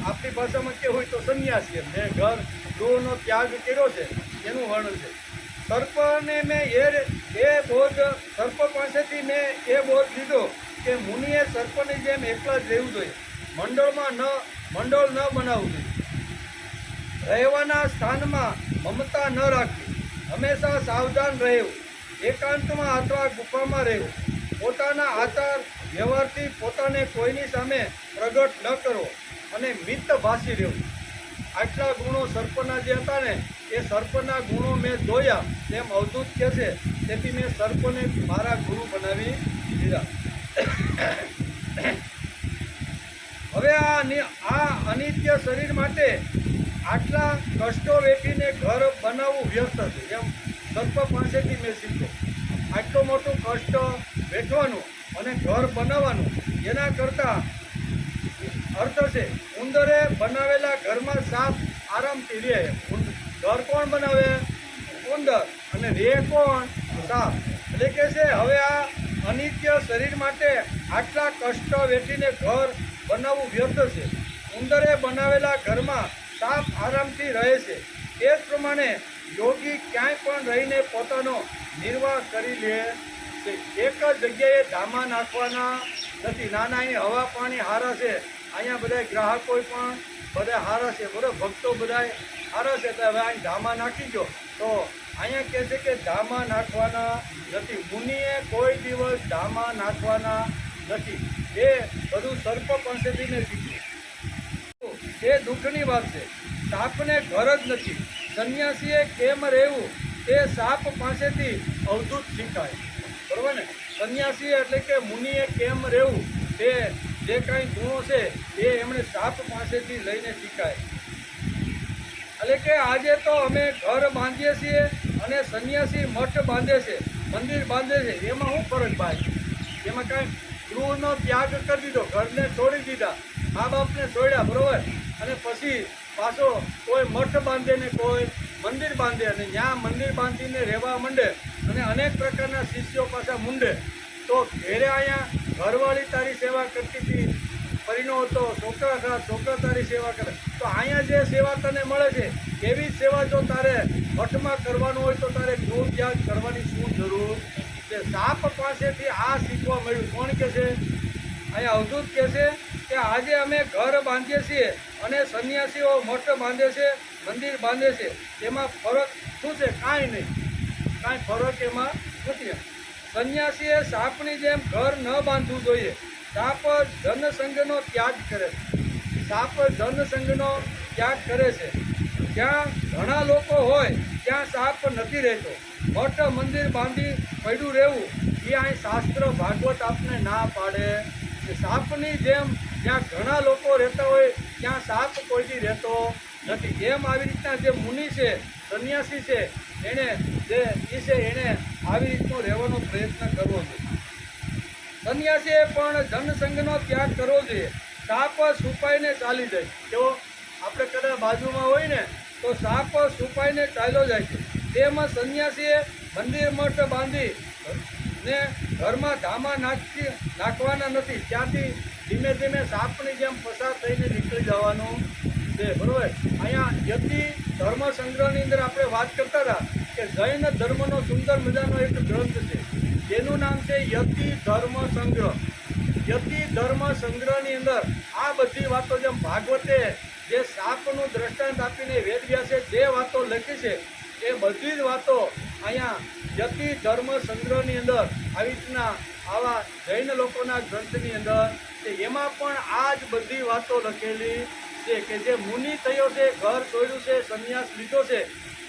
આપણી ભાષામાં કેવું હોય તો સંન્યાસી. મેં ઘર ગૃહનો ત્યાગ કર્યો છે એનું વર્ણન છે. સર્પને મેં સર્પ પાસેથી મેં એ બોધ લીધો કે મુનિએ સર્પની જેમ એકલા જ રહેવું જોઈએ. મંડળ ન બનાવવું જોઈએ. રહેવાના સ્થાનમાં મમતા ન રાખવી. હંમેશા સાવધાન રહેવું. એકાંતમાં અથવા ગુફામાં રહેવું. પોતાના આચાર વ્યવહારથી પોતાને કોઈની સામે પ્રગટ ન કરવો અને મિતભાષી રહેવું. આટલા ગુણો સર્પના જે હતા ને એ સર્પના ગુણો મેં જોયા તેમ અવધૂત કહે છે. તેથી મેં સર્પને મારા ગુરુ બનાવી દીધા. હવે આ અનિત્ય શરીર માટે આટલા કષ્ટો વેઠીને ઘર બનાવવું વ્યર્થ છે. એમ સર્પ પાસેથી મેં શીખ્યો. આટલું મોટું કષ્ટ વેઠવાનું અને ઘર બનાવવાનું એના કરતાં અર્થ છે ઉંદરે બનાવેલા ઘરમાં સાપ આરામથી રહે. ઘર કોણ બનાવે? ઉંદર. અને રહે કોણ? સાપ. એટલે કે છે હવે આ અનિત્ય શરીર માટે આટલા કષ્ટ વેઠીને ઘર બનાવવું વ્યર્થ છે. ઉંદરે બનાવેલા ઘરમાં સાપ આરામથી રહે છે. એ જ પ્રમાણે યોગી ક્યાંય પણ રહીને પોતાનો નિર્વાહ કરી લે છે. એક જ જગ્યાએ ધામા નાખવાના નથી. નાના અહીં હવા પાણી હારા છે, અહીંયા બધા ગ્રાહકો પણ બધા હારા છે, બરાબર, ભક્તો બધા હારા છે, તો હવે અહીં ધામા નાખી દો. તો અહીંયા કહે છે કે ધામા નાખવાના નથી. મુનિએ કોઈ દિવસ ધામા નાખવાના નથી. એ બધું સર્પ પાસેથી મેં શીખ્યું. એ દુઃખની વાત છે. સાપને ઘર જ નથી. સંન્યાસીએ કેમ રહેવું તે સાપ પાસેથી અવધૂત શીખાય. બરાબર ને? સંન્યાસી એટલે કે મુનિએ કેમ રહેવું તે જે કાંઈ ગુણો છે એ એમણે સાપ પાસેથી લઈને શીખાય. એટલે કે આજે તો અમે ઘર બાંધીએ છીએ અને સંન્યાસી મઠ બાંધે છે, મંદિર બાંધે છે. એમાં શું ફરક ભાઈ? એમાં કાંઈ ગૃહનો ત્યાગ કરી દીધો, ઘરને છોડી દીધા, મા બાપને છોડ્યા, બરાબર, અને પછી પાછો કોઈ મઠ બાંધે ને કોઈ મંદિર બાંધે અને ત્યાં મંદિર બાંધીને રહેવા માંડે અને અનેક પ્રકારના શિષ્યો પાછા મૂંડે. તો ઘેરે અહીંયા ઘરવાળી તારી સેવા કરતી હતી, પરિણો હતો, છોકરા તારી સેવા કરે, તો અહીંયા જે સેવા તને મળે છે એવી જ સેવા જો તારે મઠમાં કરવાનું હોય તો તારે ગૃહ ત્યાગ કરવાની શું જરૂર છે? સાપ પાસેથી આ શીખવા મળ્યું. કોણ કહે છે? અહીંયા અવધૂત કહે છે કે આજે અમે ઘર બાંધીએ છીએ અને સંન્યાસીઓ મઠ બાંધે છે, મંદિર બાંધે છે. એમાં ફરક શું છે? કાંઈ નહીં, કાંઈ ફરક એમાં નથી. સંન્યાસીએ સાપની જેમ ઘર ન બાંધવું જોઈએ. સાપ જનસંઘનો ત્યાગ કરે છે. સાપ જનસંઘનો ત્યાગ કરે છે. જ્યાં ઘણા લોકો હોય ત્યાં સાપ નથી રહેતો. મઠ મંદિર બાંધી પડ્યું રહેવું એ અહીં શાસ્ત્ર ભાગવત આપને ના પાડે. સાપની જેમ જ્યાં ઘણા લોકો રહેતા હોય ત્યાં સાપ કોઈથી રહેતો નથી. એમ આવી રીતના જે મુનિ છે, સંન્યાસી છે, એણે આવી રીતનો રહેવાનો પ્રયત્ન કરવો જોઈએ. સંન્યાસીએ પણ જનસંઘનો ત્યાગ કરવો જોઈએ. સાપ છુપાઈને ચાલી જાય. જો આપણે કદાચ બાજુમાં હોય ને તો સાપ છુપાઈને ચાલ્યો જાય છે. તેમાં સંન્યાસીએ મંદિર મઠ બાંધી ને ઘરમાં ધામા નાખવાના નથી. ત્યાંથી ધીમે ધીમે સાપની જેમ પસાર થઈને નીકળી જવાનું છે. બરાબર? અહીંયા યતિ ધર્મ સંગ્રહની અંદર આપણે વાત કરતા હતા કે જૈન ધર્મનો સુંદર મજાનો એક ગ્રંથ છે જેનું નામ છે યતિ ધર્મ સંગ્રહ. યતિ ધર્મ સંગ્રહની અંદર આ બધી વાતો, જેમ ભાગવતે જે સાપનું દ્રષ્ટાંત આપીને વેદવ્યાસે જે વાતો લખી છે એ બધી જ વાતો અહીંયા યતિ ધર્મ સંગ્રહની અંદર આવી રીતના આવા જૈન લોકોના ગ્રંથની અંદર એમાં પણ આ જ બધી વાતો લખેલી છે કે જે મુનિ થયો છે, ઘર છોડ્યું છે, સંન્યાસ લીધો છે,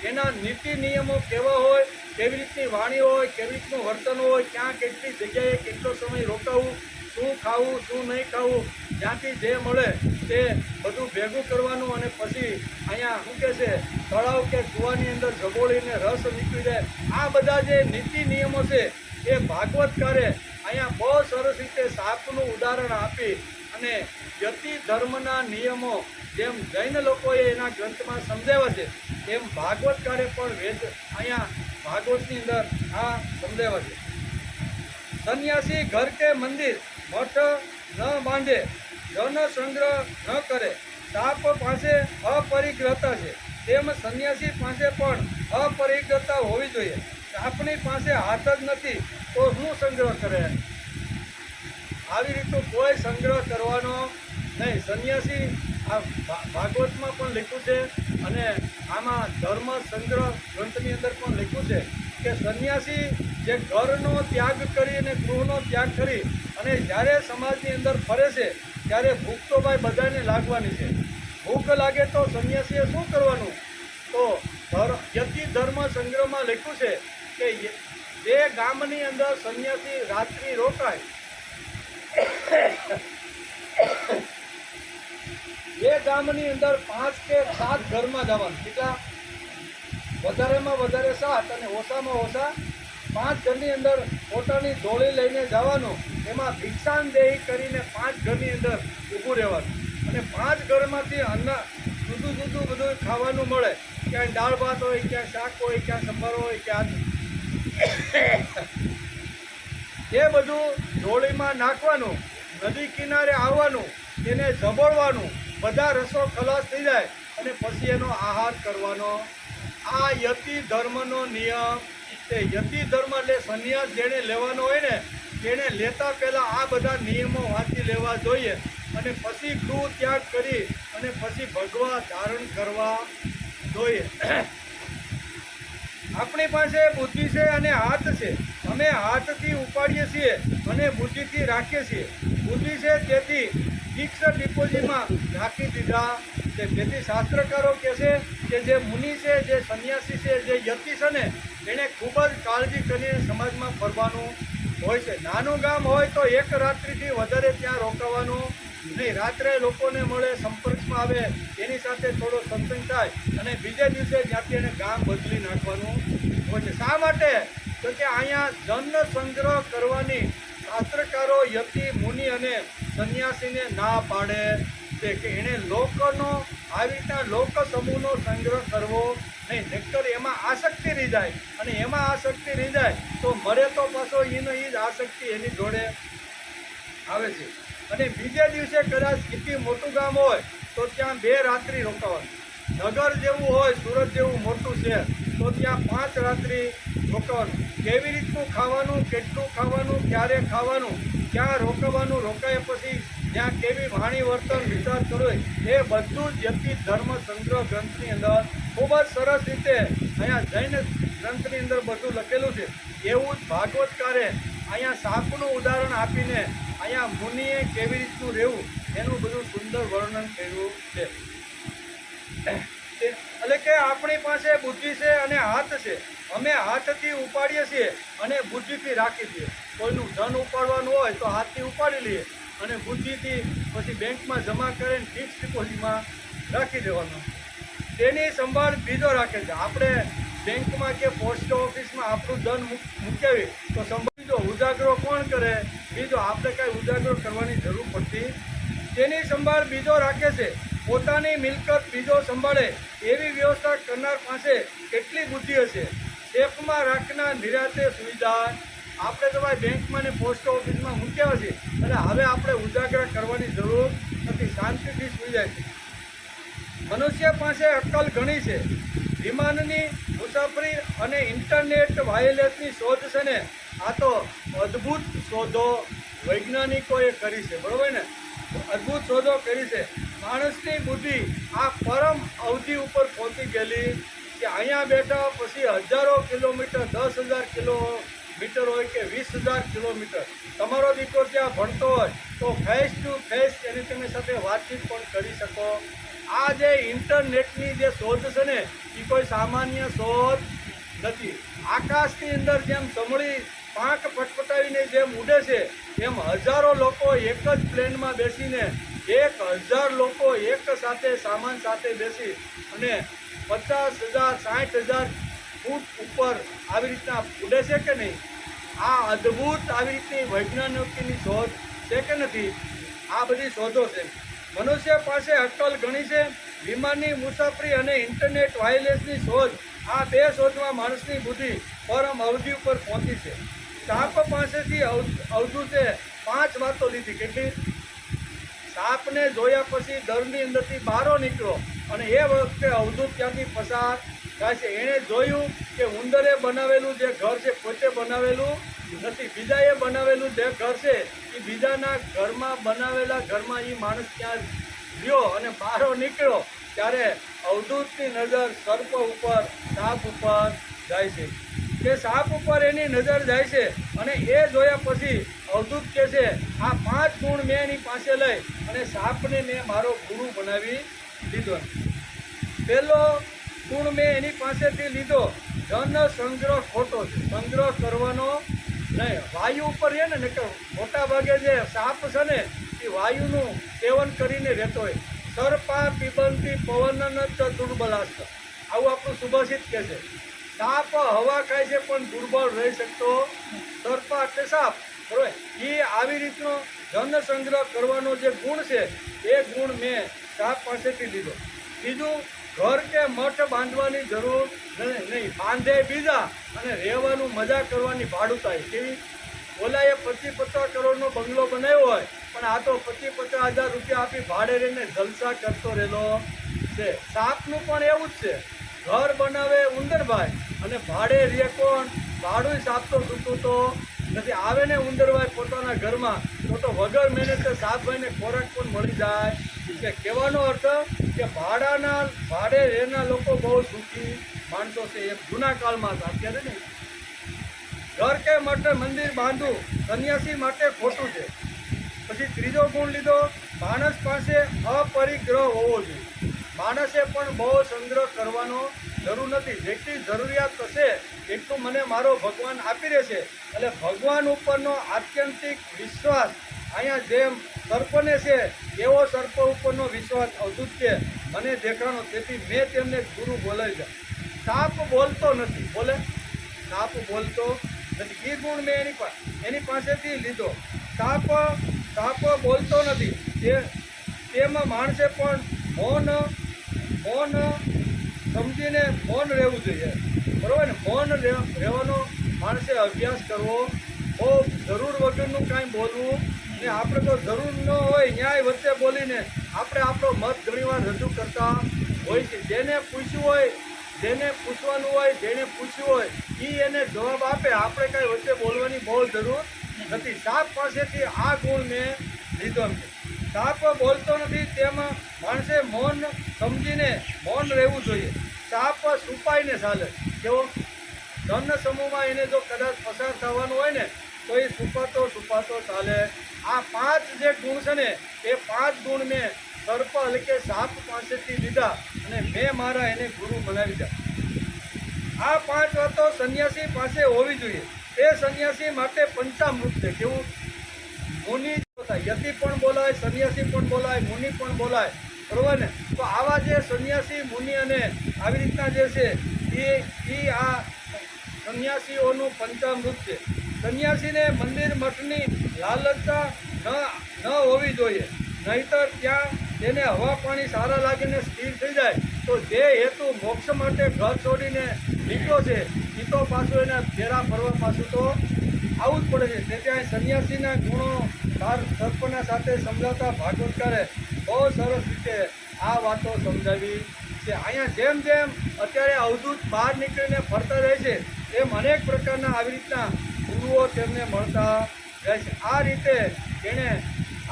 એના નીતિ નિયમો કેવા હોય કેવી રીતની વાણી હોય, કેવી રીતનું વર્તન હોય, ક્યાં કેટલી જગ્યાએ કેટલો સમય રોકાવું, શું ખાવું શું નહીં ખાવું, જ્યાંથી જે મળે તે બધું ભેગું કરવાનું અને પછી અહીંયા શું કહે છે તળાવ કે કૂવાની અંદર જબોળીને રસ નીકળી જાય. આ બધા જે નીતિ નિયમો છે એ ભાગવતકારે અહીંયા બહુ સરસ રીતે સાપનું ઉદાહરણ આપી અને યતિ ધર્મના નિયમો જેમ જૈન લોકોએ એના ગ્રંથમાં સમજાવ્યા છે એમ ભાગવતકારે પણ વેદ અહીંયા ભાગવતની અંદર આ સમજાવ્યા છે. સંન્યાસી ઘર કે મંદિર મઠ ન બાંધે, ધન સંગ્રહ ન કરે, સાપ પાસે અપરિગ્રહતા છે તેમ સંન્યાસી પાસે પણ અપરિગ્રહતા હોવી જોઈએ. સાપની પાસે હાથ જ નથી તો શું સંગ્રહ કરે? આવી રીતનું કોઈ સંગ્રહ કરવાનો નહીં. સંન્યાસી આ ભાગવતમાં પણ લખ્યું છે અને આમાં ધર્મ સંગ્રહ ગ્રંથની અંદર પણ લખ્યું છે કે સંન્યાસી જે ઘરનો ત્યાગ કરી અને ગૃહનો ત્યાગ કરી અને જ્યારે સમાજની અંદર ફરે છે ત્યારે ભૂખ તો ભાઈ બધાને લાગવાની છે. ભૂખ લાગે તો સંન્યાસીએ શું કરવાનું? તો યતિ ધર્મ સંગ્રહમાં લખ્યું છે કે જે ગામની અંદર સંન્યાસી રાત્રિ રોકાય એ ગામની અંદર 5 કે 7 ઘરમાં જવાનું. કેટલા? વધારેમાં વધારે 7 અને ઓછામાં ઓછા 5 ઘરની અંદર પોતાની ઢોળી લઈને જવાનું. એમાં ભિક્ષાનદેહી કરીને 5 ઘરની અંદર ઊભું રહેવાનું અને 5 ઘરમાંથી અન્ન જુદું જુદું બધું ખાવાનું મળે. ક્યાંય દાળ ભાત હોય, ક્યાંય શાક હોય, ક્યાં સંભારો હોય, ક્યાં એ બધું ઢોળીમાં નાખવાનું, નદી કિનારે આવવાનું, એને જબોળવાનું, બધા રસો ખલાસ થઈ જાય અને પછી એનો આહાર કરવાનો. આ યતિ ધર્મનો નિયમ છે. યતિ ધર્મ એટલે સંન્યાસ જેણે લેવાનો હોય ને તેણે લેતા પહેલાં આ બધા નિયમો વાંચી લેવા જોઈએ અને પછી ગૃહ ત્યાગ કરી અને પછી ભગવા ધારણ કરવા જોઈએ. આપણી પાસે બુદ્ધિ છે અને હાથ છે. અમે હાથથી ઉપાડીએ છીએ અને બુદ્ધિથી રાખીએ છીએ. બુદ્ધિ છે તેથી ફિક્સ ડિપોઝિટમાં રાખી દીધા છે. તેથી શાસ્ત્રકારો કહે છે કે જે મુનિ છે, જે સંન્યાસી છે, જે યતિ છે ને એણે ખૂબ જ કાળજી કરીને સમાજમાં ફરવાનું હોય છે. નાનું ગામ હોય તો એક રાત્રિથી વધારે ત્યાં રોકાવાનું નહીં. રાત્રે લોકોને મળે, સંપર્કમાં આવે, એની સાથે થોડો સત્સંગ થાય અને બીજે દિવસે જ્યાંથી એને ગામ બદલી નાખવાનું હોય છે. શા માટે? તો કે અહીંયા જન સંગ્રહ કરવાની શાસ્ત્રકારો યતિ મુનિ અને સંન્યાસીને ના પાડે છે કે એણે લોકોનો આવી રીતના લોક સમૂહનો સંગ્રહ કરવો નહીં. નક્કર એમાં આસક્તિ રહી જાય અને એમાં આસક્તિ રહી જાય તો મરે તો પાછો એનો એ જ આસક્તિ એની જોડે આવે છે. અને બીજે દિવસે કદાચ કેટલી મોટું ગામ હોય તો ત્યાં 2 રાત્રિ રોકાવાનું. નગર જેવું હોય, સુરત જેવું મોટું શહેર તો ત્યાં 5 રાત્રિ રોકાવાનું. કેવી રીતનું ખાવાનું, કેટલું ખાવાનું, ક્યારે ખાવાનું, ક્યાં રોકાવાનું, રોકાયા પછી ત્યાં કેવી વાણી વર્તન વિચાર કરવો એ બધું જ યતિ ધર્મ સંગ્રહ ગ્રંથની અંદર ખૂબ જ સરસ રીતે અહીંયા જૈન ગ્રંથની અંદર બધું લખેલું છે. એવું જ ભાગવતકારે અહીંયા સાપનું ઉદાહરણ આપીને અહીંયા મુનિએ કેવી રીતનું રહેવું એનું બધું સુંદર વર્ણન કર્યું છે. એટલે કે આપણી પાસે બુદ્ધિ છે અને હાથ છે. અમે હાથથી ઉપાડીએ છીએ અને બુદ્ધિથી રાખી દઈએ. કોઈનું ધન ઉપાડવાનું હોય તો હાથથી ઉપાડી લઈએ અને બુદ્ધિથી પછી બેંકમાં જમા કરીને ફિક્સ ડિપોઝિટમાં રાખી દેવાનું. તેની સંભાળ બીજો રાખે છે. આપણે બેંકમાં કે પોસ્ટ ઓફિસમાં આપણું ધન મૂક્યાવી તો સંભાળ બીજો ઉજાગરો કોણ કરે? બીજો. આપણે કાંઈ ઉજાગરો કરવાની જરૂર પડતી. તેની સંભાળ બીજો રાખે છે. પોતાની મિલકત બીજો સંભાળે એવી વ્યવસ્થા કરનાર પાસે કેટલી બુદ્ધિ હશે? સેફમાં રાખનાર નિરાતે સુવિધા. આપણે તો ભાઈ બેંકમાં ને પોસ્ટ ઓફિસમાં મૂક્યા છે એટલે હવે આપણે ઉજાગરા કરવાની જરૂર નથી, શાંતિથી સુઈ જાય છે. મનુષ્ય પાસે અક્કલ ઘણી છે. વિમાનની મુસાફરી અને ઇન્ટરનેટ વાયરલેસની શોધ છે ને આ તો અદ્ભુત શોધો વૈજ્ઞાનિકોએ કરી છે. બરાબર ને? અદ્ભુત શોધો કરી છે. માણસની બુદ્ધિ આ પરમ અવધિ ઉપર પહોંચી ગયેલી કે અહીંયા બેઠા પછી હજારો કિલોમીટર, 10,000 કિલોમીટર હોય કે 20,000 કિલોમીટર તમારો દીકરો ત્યાં ભણતો હોય તો ફેસ ટુ ફેસ એની તમે સાથે વાતચીત પણ કરી શકો. આ જે ઇન્ટરનેટની જે શોધ છે ને એ કોઈ સામાન્ય શોધ નથી. આકાશની અંદર જેમ સમળી પાંખ પટપટાવીને જેમ ઉડે છે એમ હજારો લોકો એક જ પ્લેનમાં બેસીને 1000 લોકો એક સાથે સામાન સાથે બેસી અને 50,000 60,000 ફૂટ ઉપર આવી રીતના ઉડે છે કે નહીં? આ અદ્ભુત આવી રીતની વૈજ્ઞાનિકોની શોધ છે કે નથી? આ બધી શોધો છે. મનુષ્ય પાસે અક્કલ ઘણી છે. વિમાનની મુસાફરી અને ઇન્ટરનેટ વાયરલેસની શોધ, આ 2 શોધમાં માણસની બુદ્ધિ પરમ અવધિ ઉપર પહોંચી છે. સાપ પાસેથી અવધૂતે 5 વાતો લીધી. કેટલી? સાપને જોયા પછી દરની અંદરથી બહાર નીકળો અને એ વખતે અવધૂત ત્યાંથી પસાર થાય છે. એણે જોયું કે ઉંદરે બનાવેલું જે ઘર છે પોતે બનાવેલું નથી, બીજાએ બનાવેલું જે ઘર છે એ બીજાના ઘરમાં બનાવેલા ઘરમાં એ માણસ ત્યાં ગયો અને બહાર નીકળ્યો ત્યારે અવધૂતની નજર સર્પ ઉપર, સાપ ઉપર જાય છે. કે સાપ ઉપર એની નજર જાય છે અને એ જોયા પછી અવધૂત કહે છે આ 5 ગુણ મેં એની પાસે લઈ અને સાપને મેં મારો ગુરુ બનાવી લીધો. પહેલો ગુણ મેં એની પાસેથી લીધો, ધન સંગ્રહ ખોટો છે. સંગ્રહ કરવાનો નહીં. વાયુ ઉપર રહે ને કે મોટા ભાગે જે સાપ છે ને એ વાયુનું સેવન કરીને રહેતો હોય. સર્પા પીબંતી પવનન દુર્બલાસ્ત, આવું આપણું સુભાષિત કહે છે. સાપ હવા ખાય છે પણ દુર્બળ રહી શકતો. સર્પા એટલે સાપ, બરોબર. એ આવી રીતનો ધન સંગ્રહ કરવાનો જે ગુણ છે એ ગુણ મેં સાપ પાસેથી લીધો. બીજું, ઘર કે મઠ બાંધવાની જરૂર નહીં. બાંધે બીજા અને રહેવાનું મજા કરવાની ભાડુતાઈ. કેવી? ઓલાએ 25-50 કરોડનો બંગલો બનાવ્યો હોય પણ આ તો 25-50 હજાર રૂપિયા આપી ભાડે રહીને જલસા કરતો રહેલો છે. સાપનું પણ એવું જ છે. ઘર બનાવે ઉંદરભાઈ અને ભાડે રહે કોણ? ભાડું સાપ તો સૂતું તો નથી. આવે ને ઉંદરભાઈ પોતાના ઘરમાં તો વગર મહેનતે સાપભાઈને ખોરાક પણ મળી જાય છે. કહેવાનો અર્થ કે ભાડે રહેના લોકો બહુ સુખી માણસો છે. એમ જૂના કાળમાં હતા, અત્યારે નહીં. ઘર કે માટે મંદિર બાંધવું સંન્યાસી માટે ખોટું છે. પછી ત્રીજો ગુણ લીધો, માણસ પાસે અપરિગ્રહ હોવો જોઈએ. માણસે પણ બહુ સંગ્રહ કરવાનો જરૂર નથી. જેટલી જરૂરિયાત હશે એટલું મને મારો ભગવાન આપી રહેશે. એટલે ભગવાન ઉપરનો આત્યંતિક વિશ્વાસ અહીંયા જેમ સર્પને છે એવો સર્પ ઉપરનો વિશ્વાસ અવધૂત છે મને દેખાણો. તેથી મેં તેમને ગુરુ બોલાવી છે. સાપ બોલતો નથી. બોલે? સાપ બોલતો નથી. એ ગુણ મેં એની પાસેથી લીધો. સાપ બોલતો નથી. તેમાં માણસે પણ મૌન સમજીને મૌન રહેવું જોઈએ, બરાબર ને? મૌન રહેવાનો માણસે અભ્યાસ કરવો. બહુ જરૂર વગરનું કાંઈ બોલવું ને. આપણે તો જરૂર ન હોય ન્યાય વચ્ચે બોલીને આપણે આપણો મત ઘણીવાર રજૂ કરતા હોય છે. જેને પૂછ્યું હોય, જેને પૂછવાનું હોય, જેને પૂછ્યું હોય એ એને જવાબ આપે. આપણે કાંઈ વચ્ચે બોલવાની બહુ જરૂર નથી. સાપ પાસેથી આ ગુણ મેં લીધો છે. સાપ બોલતો નથી. તેમાં માણસે મૌન સમજીને મૌન રહેવું જોઈએ. સાપ છુપાઈને ચાલે. કેવો? ધન સમૂહમાં એને જો કદાચ પસાર થવાનું હોય ને તો એ છુપાતો ચાલે. આ 5 જે ગુણ છે ને એ 5 ગુણ મેં સર્પ એટલે કે સાપ પાસેથી લીધા અને મેં મારા એને ગુરુ બનાવી દીધા. આ 5 વાતો સંન્યાસી પાસે હોવી જોઈએ. એ સંન્યાસી માટે પંચામૃત છે. કેવું? મુનિ યતિ પણ બોલાય, સંન્યાસી પણ બોલાય, મુનિ પણ બોલાય, બરોબર ને? તો આવા જે સંન્યાસી, મુનિ અને આવી રીતના જે છે એ આ સંન્યાસીઓનું પંચામૃત છે. સંન્યાસીને મંદિર મઠની લાલચતા ન હોવી જોઈએ. નહીતર ત્યાં તેને હવા પાણી સારા લાગીને સ્થિર થઈ જાય તો જે હેતુ મોક્ષ માટે ઘર છોડીને નીકળ્યો છે એ તો પાછું એના ફેરા ફરવા પાછું તો આવું જ પડે છે. તેથી આ સંન્યાસીના ગુણો સર્પના સાથે સમજાવતા ભાગવતકારે બહુ સરસ રીતે આ વાતો સમજાવી છે. અહીંયા જેમ જેમ અત્યારે અવધૂત બહાર નીકળીને ફરતા રહે છે એમ અનેક પ્રકારના આવી રીતના ગુરુઓ તેમને મળતા રહે છે. આ રીતે તેણે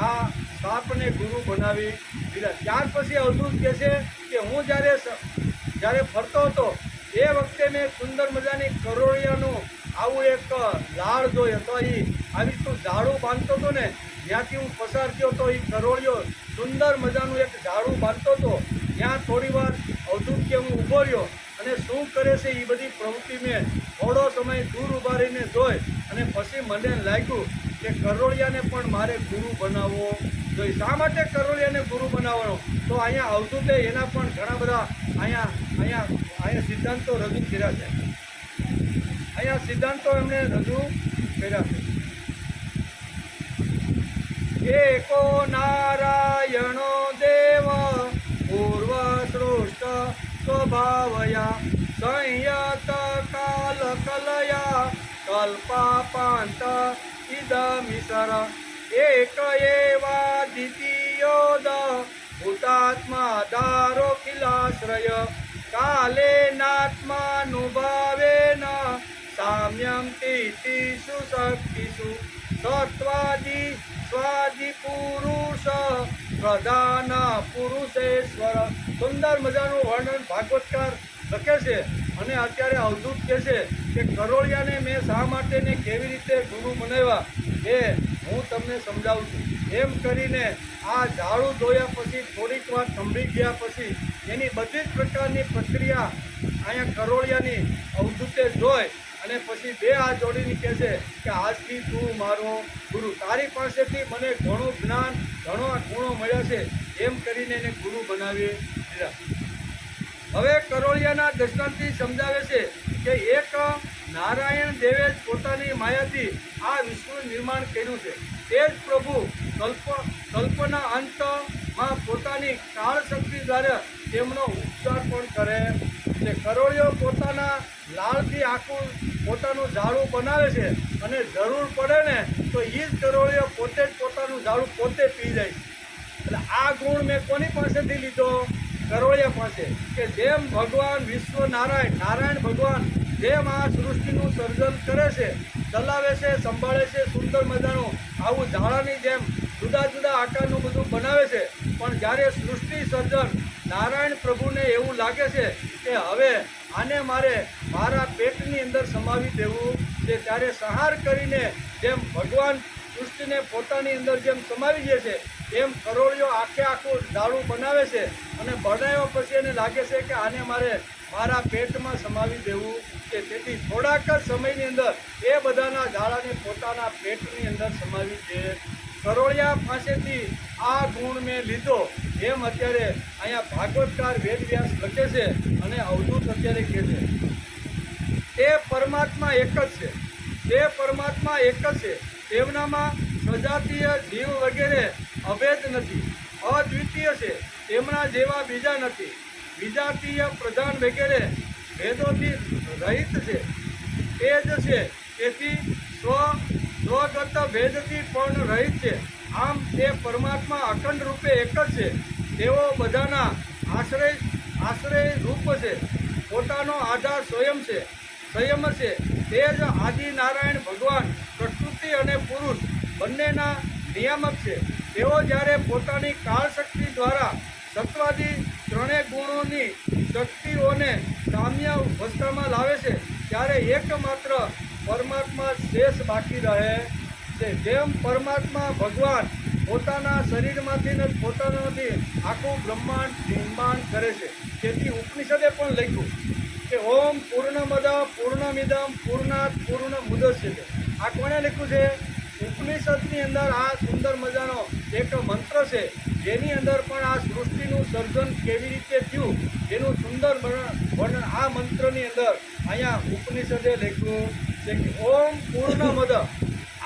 આ સાપને ગુરુ બનાવી દીધા. ત્યાર પછી અવધૂત કહે છે કે હું જ્યારે ફરતો હતો એ વખતે મેં સુંદર મજાની કરોળિયાનું આવું એક ઝાડ જોયો. તો એ આવી રીતનું ઝાડું બાંધતો હતો ને, જ્યાંથી હું પસાર થયો તો એ કરોળિયો સુંદર મજાનું એક ઝાડું બાંધતો હતો. ત્યાં થોડી વાર અવધૂત કે હું ઊભો રહ્યો અને શું કરે છે એ બધી પ્રવૃત્તિ મેં થોડો સમય દૂર ઊભા રહીને જોઈ અને પછી મને લાગ્યું કે કરોળિયાને પણ મારે ગુરુ બનાવવો જોઈએ. શા માટે કરોળિયાને ગુરુ બનાવવાનો? તો અહીંયા અવધૂતે એના પણ ઘણા બધા અહીંયા સિદ્ધાંતો રજૂ કર્યા છે. અહીંયા સિદ્ધાંતો એમણે રજૂ કર્યા છે. એકો નારાયણો દેવ પૂર્વ સૃષ્ટ સ્વભાવયા સંયત કાલ કલયા કલ્પાપાંત ઇદમિસર એક એવા દ્વિતીયોદ ભૂતાત્મા દારો ખિલાશ્રય કાલે નાત્માનુભાવેન સામ્યમ તીતિ સુશક્તિષુ સત્વાદી સ્વાદિ પુરુષ પ્રધાન પુરુષેશ્વર. સુંદર મજાનું વર્ણન ભાગવતકાર લખે છે. અને અત્યારે અવધૂત કહે છે કે કરોળિયાને મેં શા માટે ને કેવી રીતે ગુરુ બનાવ્યા એ હું તમને સમજાવું છું. એમ કરીને આ ઝાડું ધોયા પછી થોડીક વાર થંભી ગયા પછી એની બધી જ પ્રકારની પ્રક્રિયા અહીંયા કરોળિયાની અવધૂતે જોઈ અને પછી બે હાથ જોડીને કહે છે કે આજથી તું મારો ગુરુ, તારી પાસેથી મને ઘણું જ્ઞાન ઘણો ગુણો મળ્યા છે. એમ કરીને એને ગુરુ બનાવી દીધા. હવે કરોળિયાના દ્રષ્ટાંતથી સમજાવે છે કે એક નારાયણ દેવે જ પોતાની માયાથી આ વિશ્વનું નિર્માણ કર્યું છે. તે જ પ્રભુ કલ્પના અંતમાં પોતાની કાળ શક્તિ દ્વારા તેમનો ઉપચાર પણ કરે છે. કરોળિયો પોતાના લાળથી આખું પોતાનું ઝાડું બનાવે છે અને જરૂર પડે ને તો એ જ કરોળિયો પોતે જ પોતાનું ઝાડું પોતે પી જાય છે. એટલે આ ગુણ મેં કોની પાસેથી લીધો? કરોળિયા પાસે. કે જેમ ભગવાન વિશ્વ નારાયણ ભગવાન જેમ આ સૃષ્ટિનું સર્જન કરે છે, ચલાવે છે, સંભાળે છે, સુંદર મજાનું આવું ઝાડાની જેમ જુદા જુદા આકારનું બધું બનાવે છે. પણ જ્યારે સૃષ્ટિ સર્જન નારાયણ પ્રભુને એવું લાગે છે કે હવે આને મારે મારા પેટની અંદર સમાવી દેવું છે, ત્યારે સંહાર કરીને જેમ ભગવાન સૃષ્ટિને પોતાની અંદર જેમ સમાવી દે છે એમ કરોળિયો આખું ઝાડું બનાવે છે. અને બનાવ્યા પછી એને લાગે છે કે આને મારે મારા પેટમાં સમાવી દેવું છે. તેથી થોડાક જ સમયની અંદર એ બધાના ઝાડાને પોતાના પેટની અંદર સમાવી દે. કરોળિયા પાસેથી આ ગુણ મેં લીધો એમ અત્યારે અહીંયા ભાગવતકાર વેદવ્યાસ લખે છે અને અવધૂત અત્યારે કહે છે. તે પરમાત્મા એક જ છે. તે પરમાત્મા એક જ છે. તેમનામાં સજાતીય જીવ વગેરે અભેદ નથી, અદ્વિતીય છે. તેમના જેવા બીજા નથી. વિજાતીય પ્રધાન વગેરે ભેદોથી રહિત છે. તે જ છે. તેથી સ્વગત ભેદથી પણ રહિત છે. આમ તે પરમાત્મા અખંડ રૂપે એક જ છે. તેઓ બધાના આશ્રય રૂપ છે. પોતાનો આધાર સ્વયં છે. તે જ આદિ નારાયણ ભગવાન પ્રકૃતિ અને પુરુષ બંનેના નિયામક છે. તેઓ જ્યારે પોતાની કાળ શક્તિ દ્વારા સત્વાદી ત્રણેય ગુણોની શક્તિઓને સામ્ય અવસ્થામાં લાવે છે ત્યારે એકમાત્ર પરમાત્મા શેષ બાકી રહે છે. જેમ પરમાત્મા ભગવાન પોતાના શરીરમાંથી ને પોતાનાથી આખું બ્રહ્માંડ નિર્માણ કરે છે. તેથી ઉપનિષદે પણ લખ્યું કે ઓમ પૂર્ણમદ પૂર્ણમિદમ પૂર્ણાત પૂર્ણમુદચ્યતે. આ કોણે લખ્યું છે? ઉપનિષદની અંદર આ સુંદર મજાનો એક મંત્ર છે જેની અંદર પણ આ સૃષ્ટિનું સર્જન કેવી રીતે થયું એનું સુંદર વર્ણન આ મંત્રની અંદર અહીંયા ઉપનિષદે લખ્યું છે કે ઓમ પૂર્ણમદ.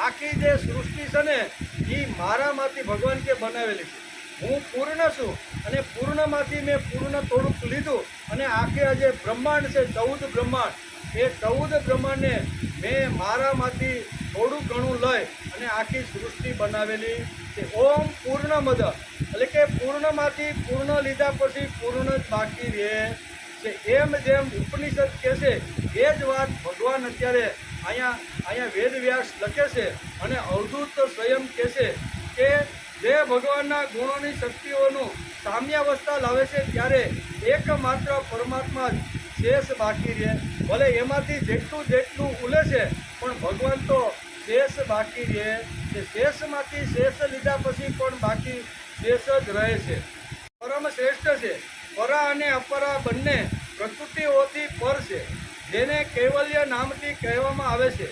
આખી જે સૃષ્ટિ છે ને એ મારામાંથી ભગવાન કે બનાવેલી છે. હું પૂર્ણ છું અને પૂર્ણમાંથી મેં પૂર્ણ થોડુંક લીધું અને આખે જે બ્રહ્માંડ છે 14 બ્રહ્માંડ, એ 14 બ્રહ્માંડને મેં મારામાંથી થોડું ઘણું લઈ અને આખી સૃષ્ટિ બનાવેલી છે. ઓમ પૂર્ણમદ એટલે કે પૂર્ણમાંથી પૂર્ણ લીધા પછી પૂર્ણ જ બાકી રહે છે. એમ જેમ ઉપનિષદ કહે છે એ જ વાત ભગવાન અત્યારે અહીંયા વેદવ્યાસ લખે છે અને અવધૂત સ્વયં કહે છે કે જે ભગવાનના ગુણોની શક્તિઓનું સામ્યાવસ્થા લાવે છે ત્યારે એકમાત્ર પરમાત્મા શેષ બાકી રહે. ભલે એમાંથી જેટલું ઉલે છે પણ ભગવાન તો શેષ બાકી રહે છે. શેષમાંથી શેષ લીધા પછી પણ બાકી શેષ જ રહે છે. પરમ શ્રેષ્ઠ છે. પરા અને અપરા બંને પ્રકૃતિઓથી પર છે, જેને કૈવલ્ય નામથી કહેવામાં આવે છે.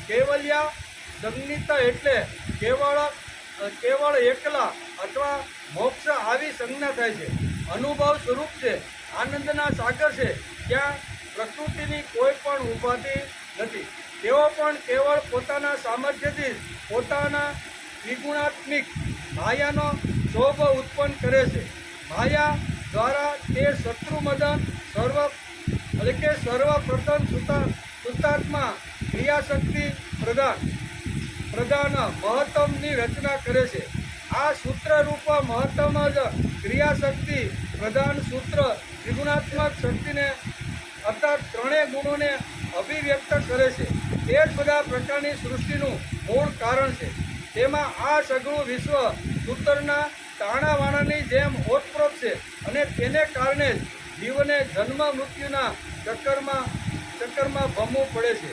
કૈવલ્ય સંજ્ઞિત એટલે કેવળ એકલા અથવા મોક્ષ આવી સંજ્ઞા થાય છે. અનુભવ સ્વરૂપ છે, આનંદના સાગર છે, ત્યાં પ્રકૃતિની કોઈ પણ ઉપાધિ નથી. તેઓ પણ કેવળ પોતાના સામર્થ્યથી પોતાના ત્રિગુણાત્મિક માયાનો શોભ ઉત્પન્ન કરે છે. માયા દ્વારા તે શત્રુમદન સર્વપ્રથમ શુદ્ધાત્મા ક્રિયાશક્તિ પ્રધાન મહત્તમની રચના કરે છે. આ સૂત્રરૂપ મહત્તમ જ ક્રિયાશક્તિ પ્રધાન સૂત્ર ત્રિગુણાત્મક શક્તિને અર્થાત ત્રણેય ગુણોને અભિવ્યક્ત કરે છે. તે જ બધા પ્રકારની સૃષ્ટિનું મૂળ કારણ છે. તેમાં આ સઘળું વિશ્વ સૂત્રના તાણાવાણાની જેમ ઓતપ્રોત છે અને તેને કારણે જ જીવને જન્મ મૃત્યુના ચક્કરમાં ભમવું પડે છે.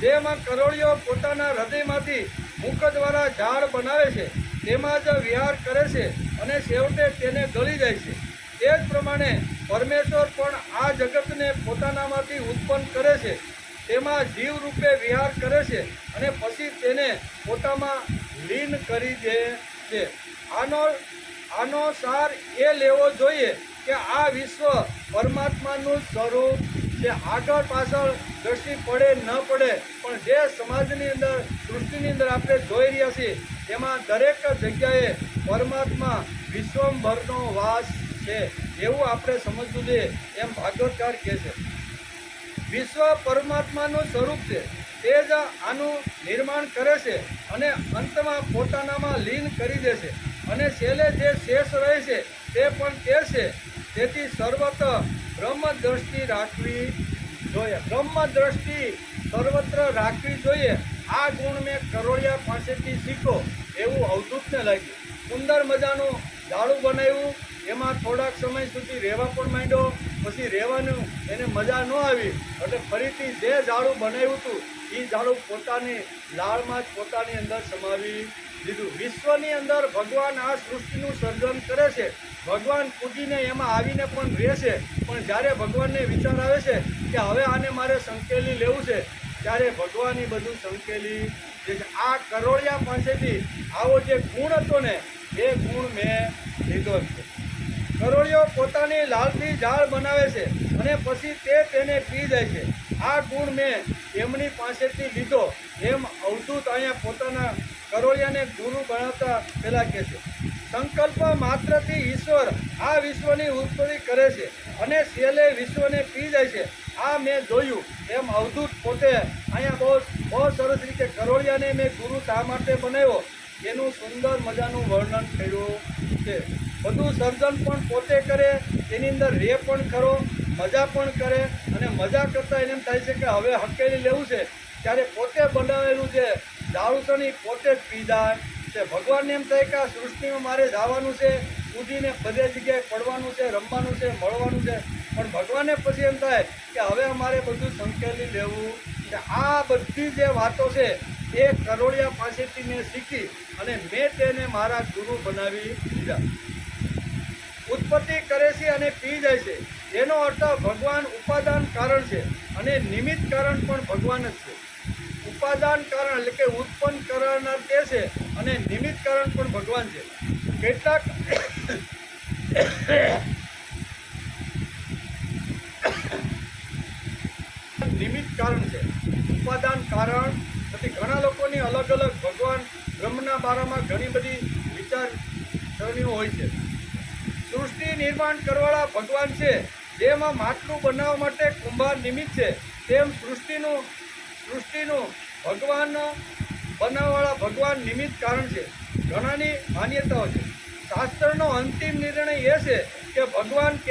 જેમાં કરોળિયો પોતાના હૃદયમાંથી મુખ દ્વારા ઝાડ બનાવે છે, તેમાં જ વિહાર કરે છે અને છેવટે તેને ગળી જાય છે. તે જ પ્રમાણે પરમેશ્વર પણ આ જગતને પોતાનામાંથી ઉત્પન્ન કરે છે, તેમાં જીવ રૂપે વિહાર કરે છે અને પછી તેને પોતામાં લીન કરી દે છે. આનો સાર એ લેવો જોઈએ કે આ વિશ્વ પરમાત્માનું સ્વરૂપ છે. આગળ પાછળ દ્રષ્ટિ પડે ન પડે, પણ જે સમાજની અંદર સૃષ્ટિની અંદર આપણે જોઈ રહ્યા છીએ તેમાં દરેક જગ્યાએ પરમાત્મા વિશ્વભરનો વાસ છે એવું આપણે સમજવું જોઈએ, એમ ભાગવતકાર કહે છે. વિશ્વ પરમાત્માનું સ્વરૂપ છે, તે જ આનું નિર્માણ કરે છે અને અંતમાં પોતાનામાં લીન કરી દે છે અને છેલ્લે જે શેષ રહે છે તે પણ તે છે. તેથી સર્વત્ર બ્રહ્મ દ્રષ્ટિ રાખવી જોઈએ. બ્રહ્મ દ્રષ્ટિ સર્વત્ર રાખવી જોઈએ. આ ગુણ મેં કરોળિયા પાસેથી શીખો એવું અવધૂતને લાગ્યું. સુંદર મજાનું ઝાડું બનાવ્યું, એમાં થોડાક સમય સુધી રહેવા પણ માંડ્યો. પછી રહેવાનું એને મજા ન આવી એટલે ફરીથી જે ઝાડું બનાવ્યું હતું એ ઝાડું પોતાની લાળમાં જ પોતાની અંદર સમાવી દીધું. વિશ્વની અંદર ભગવાન આ સૃષ્ટિનું સર્જન કરે છે. ભગવાન પૂજીને એમાં આવીને પણ રહે છે, પણ જ્યારે ભગવાનને વિચાર આવે છે કે હવે આને મારે સંકેલી લેવું છે, ત્યારે ભગવાન એ બધું સંકેલી જે છે. આ કરોળિયા પાસેથી આવો જે ગુણ હતો ને એ ગુણ મેં લીધો છે. કરોળિયો પોતાની લાળથી ઝાડ બનાવે છે અને પછી તેને પી જાય છે. આ ગુણ મેં એમની પાસેથી લીધો એમ અવધૂત અહીંયા પોતાના કરોળિયાને ગુરુ ગણાવતા પહેલા કહે છે. સંકલ્પ માત્રથી ઈશ્વર આ વિશ્વની ઉત્પત્તિ કરે છે અને છેલ્લે વિશ્વને પી જાય છે. આ મેં જોયું એમ અવધૂત પોતે અહીંયા બહુ સરસ રીતે કરોળિયાને મેં ગુરુ શા માટે બનાવ્યો એનું સુંદર મજાનું વર્ણન કર્યું છે. બધું સર્જન પણ પોતે કરે, તેની અંદર રે પણ ખરો, મજા પણ કરે અને મજા કરતાં એને એમ થાય છે કે હવે હકેલી લેવું છે, ત્યારે પોતે બનાવેલું છે ઝાડું છે ને પોતે જ પી જાય છે. ભગવાનને એમ થાય કે આ સૃષ્ટિમાં મારે જવાનું છે, કૂદીને બધે જગ્યાએ પડવાનું છે, રમવાનું છે, મળવાનું છે, પણ ભગવાનને પછી એમ થાય કે હવે અમારે બધું સંકેલી લેવું છે. આ બધી જે વાતો છે એ કરોળિયા પાસેથી મેં શીખી અને મેં તેને મારા ગુરુ બનાવી દીધા. ઉત્પત્તિ કરે છે અને પી જાય છે, એનો અર્થ ભગવાન ઉપાદાન કારણ છે અને નિમિત્ત કારણ પણ ભગવાન જ છે. ઉપાદાન કારણ એટલે કે ઉત્પન્ન કરનાર તે છે અને નિમિત્ત કારણ પણ ભગવાન છે. કેટલાક નિમિત્ત કારણ છે, ઉપાદાન કારણ નથી. ઘણા લોકોની અલગ અલગ ભગવાન બ્રહ્મના બારામાં ઘણી બધી વિચારસરણીઓ હોય છે. સૃષ્ટિ નિર્માણ કરવાવાળા ભગવાન છે, જેમાં માટલું બનાવવા માટે કુંભાર નિમિત્ત છે, તેમ સૃષ્ટિનું ભગવાન બનાવવાવાળા ભગવાન નિમિત્ત કારણ છે. ઘણાની માન્યતાઓ છે. શાસ્ત્રનો અંતિમ નિર્ણય એ છે કે ભગવાન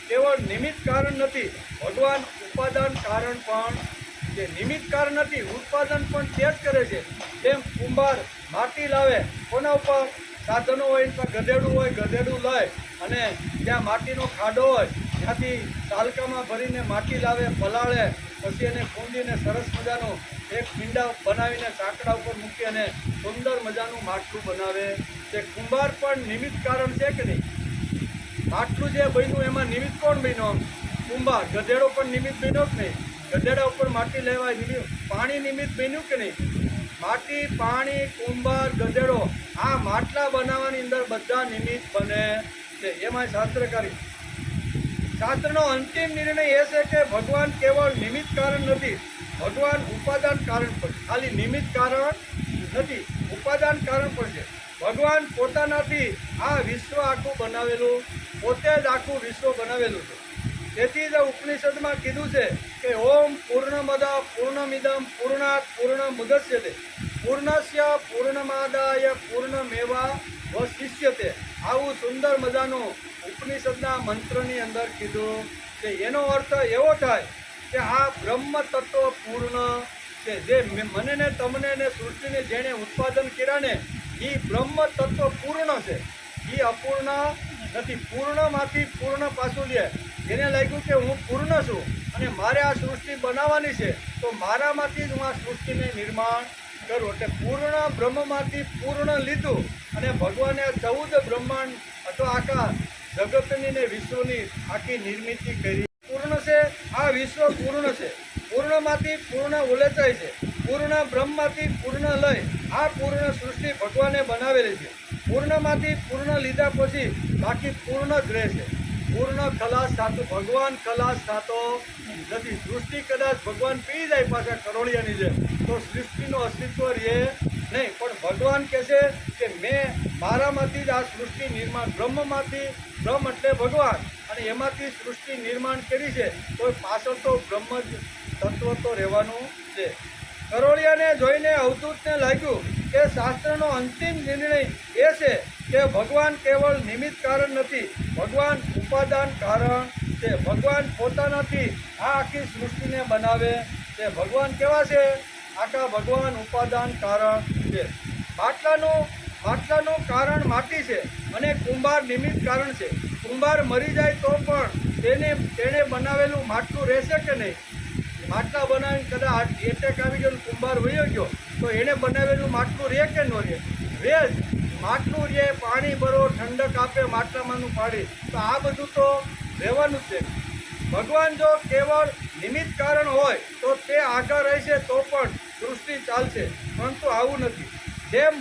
કેવળ નિમિત્ત કારણ નથી, ભગવાન ઉપાદાન કારણ પણ છે. નિમિત્ત કારણ નથી, ઉત્પાદન પણ તે જ કરે છે. જેમ કુંભાર માટી લાવે, કોના ઉપર સાધનો હોય, ગધેડું હોય, ગધેડું લાવે અને જ્યાં માટીનો ખાડો હોય ત્યાંથી તાલકામાં ભરીને માટી લાવે, પલાળે, પછી એને કૂંદીને સરસ મજાનું એક પિંડા બનાવીને સાંકડા ઉપર મૂકી અને સુંદર મજાનું માટલું બનાવે તે. કુંભાર પણ નિમિત્ત કારણ છે કે નહીં? માટલું જે બન્યું એમાં નિમિત્ત કોણ બન્યો? કુંભાર ગધેડો પણ નિમિત્ત બન્યો કે નહીં? ગધેડા ઉપર માટી લેવાય પાણી નિમિત્ત બન્યું કે નહીં? માટી, પાણી, કુંભાર, ગધેડો આ માટલા બનાવવાની અંદર બધા નિમિત્ત બને છે. એમાં શાસ્ત્રનો અંતિમ નિર્ણય એ છે કે ભગવાન કેવળ નિમિત્ત કારણ નથી, ભગવાન ઉપાદાન કારણ પણ. ખાલી નિમિત્ત કારણ નથી, ઉપાદાન કારણ પણ છે. ભગવાન પોતાનાથી આ વિશ્વ આખું બનાવેલું, પોતે જ આખું વિશ્વ બનાવેલું છે. તેથી જ ઉપનિષદમાં કીધું છે કે ઓમ પૂર્ણમદ પૂર્ણમિદમ પૂર્ણાત પૂર્ણમુદચ્યતે પૂર્ણસ્ય પૂર્ણમાદાય પૂર્ણમેવા વશિષ્યતે. આવું સુંદર મજાનું ઉપનિષદના મંત્રની અંદર કીધું છે. એનો અર્થ એવો થાય કે આ બ્રહ્મ તત્વ પૂર્ણ છે. જે મને ને તમને ને સૃષ્ટિને જેણે ઉત્પાદન કર્યા ને એ બ્રહ્મ તત્વ પૂર્ણ છે, એ અપૂર્ણ નથી. પૂર્ણમાંથી પૂર્ણ પાછું લે. જેને લાગ્યું કે હું પૂર્ણ છું અને મારે આ સૃષ્ટિ બનાવવાની છે તો મારામાંથી જ હું આ સૃષ્ટિને નિર્માણ કરું. એટલે પૂર્ણ બ્રહ્મમાંથી પૂર્ણ લીધું અને ભગવાને 14 બ્રહ્માંડ અથવા આખા જગતની ને વિશ્વની આખી નિર્મિતિ કરી. પૂર્ણ છે, આ વિશ્વ પૂર્ણ છે. પૂર્ણમાંથી પૂર્ણ ઉલેચાય છે. પૂર્ણ બ્રહ્મમાંથી પૂર્ણ લઈ આ પૂર્ણ સૃષ્ટિ ભગવાને બનાવેલી છે. પૂર્ણમાંથી પૂર્ણ લીધા પછી બાકી પૂર્ણ જ રહે છે. પૂર્ણ ખલાસ થતું, ભગવાન ખલાસ થતો નથી. સૃષ્ટિ કદાચ ભગવાન પી જાય પાછા કરોળિયાની જેમ તો સૃષ્ટિનું અસ્તિત્વ રહે નહીં. પણ ભગવાન કહે છે કે મેં મારામાંથી જ આ સૃષ્ટિ નિર્માણ, બ્રહ્મમાંથી, બ્રહ્મ એટલે ભગવાન, અને એમાંથી સૃષ્ટિ નિર્માણ કરી છે તો પાછળ તો બ્રહ્મ જ તત્વ તો રહેવાનું છે. કરોળિયાને જોઈને અવધૂતને લાગ્યું કે શાસ્ત્રનો અંતિમ નિર્ણય એ છે કે ભગવાન કેવળ નિમિત્ત કારણ નથી, ભગવાન ઉપાદાન કારણ છે. ભગવાન પોતાનાથી આ આખી સૃષ્ટિને બનાવે છે. ભગવાન કેવા છે? આખા ભગવાન ઉપાદાન કારણ છે. માટલાનું કારણ માટી છે અને કુંભાર નિમિત્ત કારણ છે. કુંભાર મરી જાય તો પણ તેણે બનાવેલું માટલું રહેશે કે નહીં? માટલા બનાવીને કદાચ એટેક આવી ગયો, કુંભાર વયો ગયો તો એણે બનાવેલું માટલું રહે કે ન રહે? રહે જ. માટલું રહે, પાણી ભરો, ઠંડક આપે માટલામાંનું પાણી, તો આ બધું તો રહેવાનું જ છે. ભગવાન જો કેવળ નિમિત્ત કારણ હોય તો તે આગળ રહેશે તો પણ સૃષ્ટિ ચાલશે, પરંતુ આવું નથી. જેમ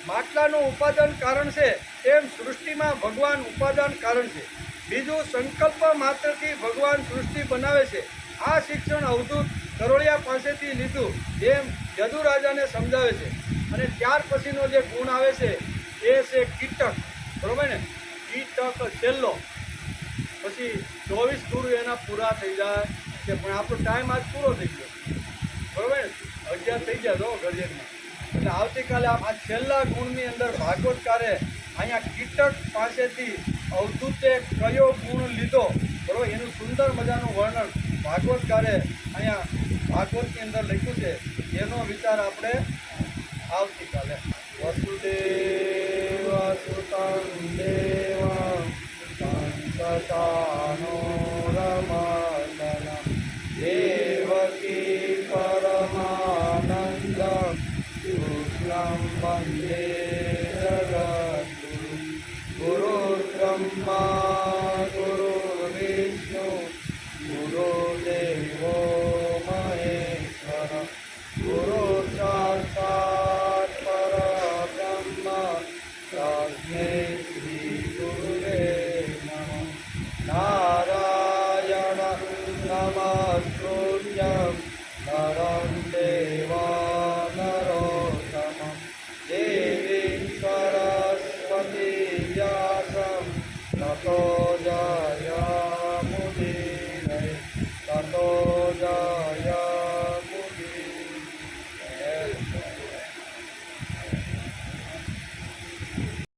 માટલાનું ઉપાદાન કારણ છે તેમ સૃષ્ટિમાં ભગવાન ઉપાદાન કારણ છે. બીજું, સંકલ્પ માત્રથી ભગવાન સૃષ્ટિ બનાવે છે. આ શિક્ષણ અવધૂત કરોળિયા પાસેથી લીધું એમ યદુરાજાને સમજાવે છે. અને ત્યાર પછીનો જે ગુણ આવે છે એ છે કીટક. બરોબર ને? કીટક છેલ્લો. પછી 24 ગુરુ એના પૂરા થઈ જાય છે. પણ આપણો ટાઈમ આજ પૂરો થઈ ગયો. બરોબર ને? 11 થઈ ગયા જો ગરજેનમાં. એટલે આવતીકાલે આ છેલ્લા ગુણની અંદર ભાગવતકારે અહીંયા કીટક પાસેથી અવધૂતે કયો ગુણ લીધો, બરોબર, એનું સુંદર મજાનું વર્ણન ભાગવતકારે અહીંયા ભાગવતની અંદર લખ્યું છે. એનો વિચાર આપણે આવતીકાલે. વસુદેવ સુતં દેવં સંસતાનો રમતન દેવકી પરમાનંદં શુક્લં વંદે જગદ્ગુરું. ગુરુર્બ્રહ્મા ગુરુર્વિષ્ણુ ગુરુદેવો મહેશ્વર ગુરુ સાક્ષાત પરબ્રહ્મ તસ્મૈ શ્રી ગુરુવે નમઃ.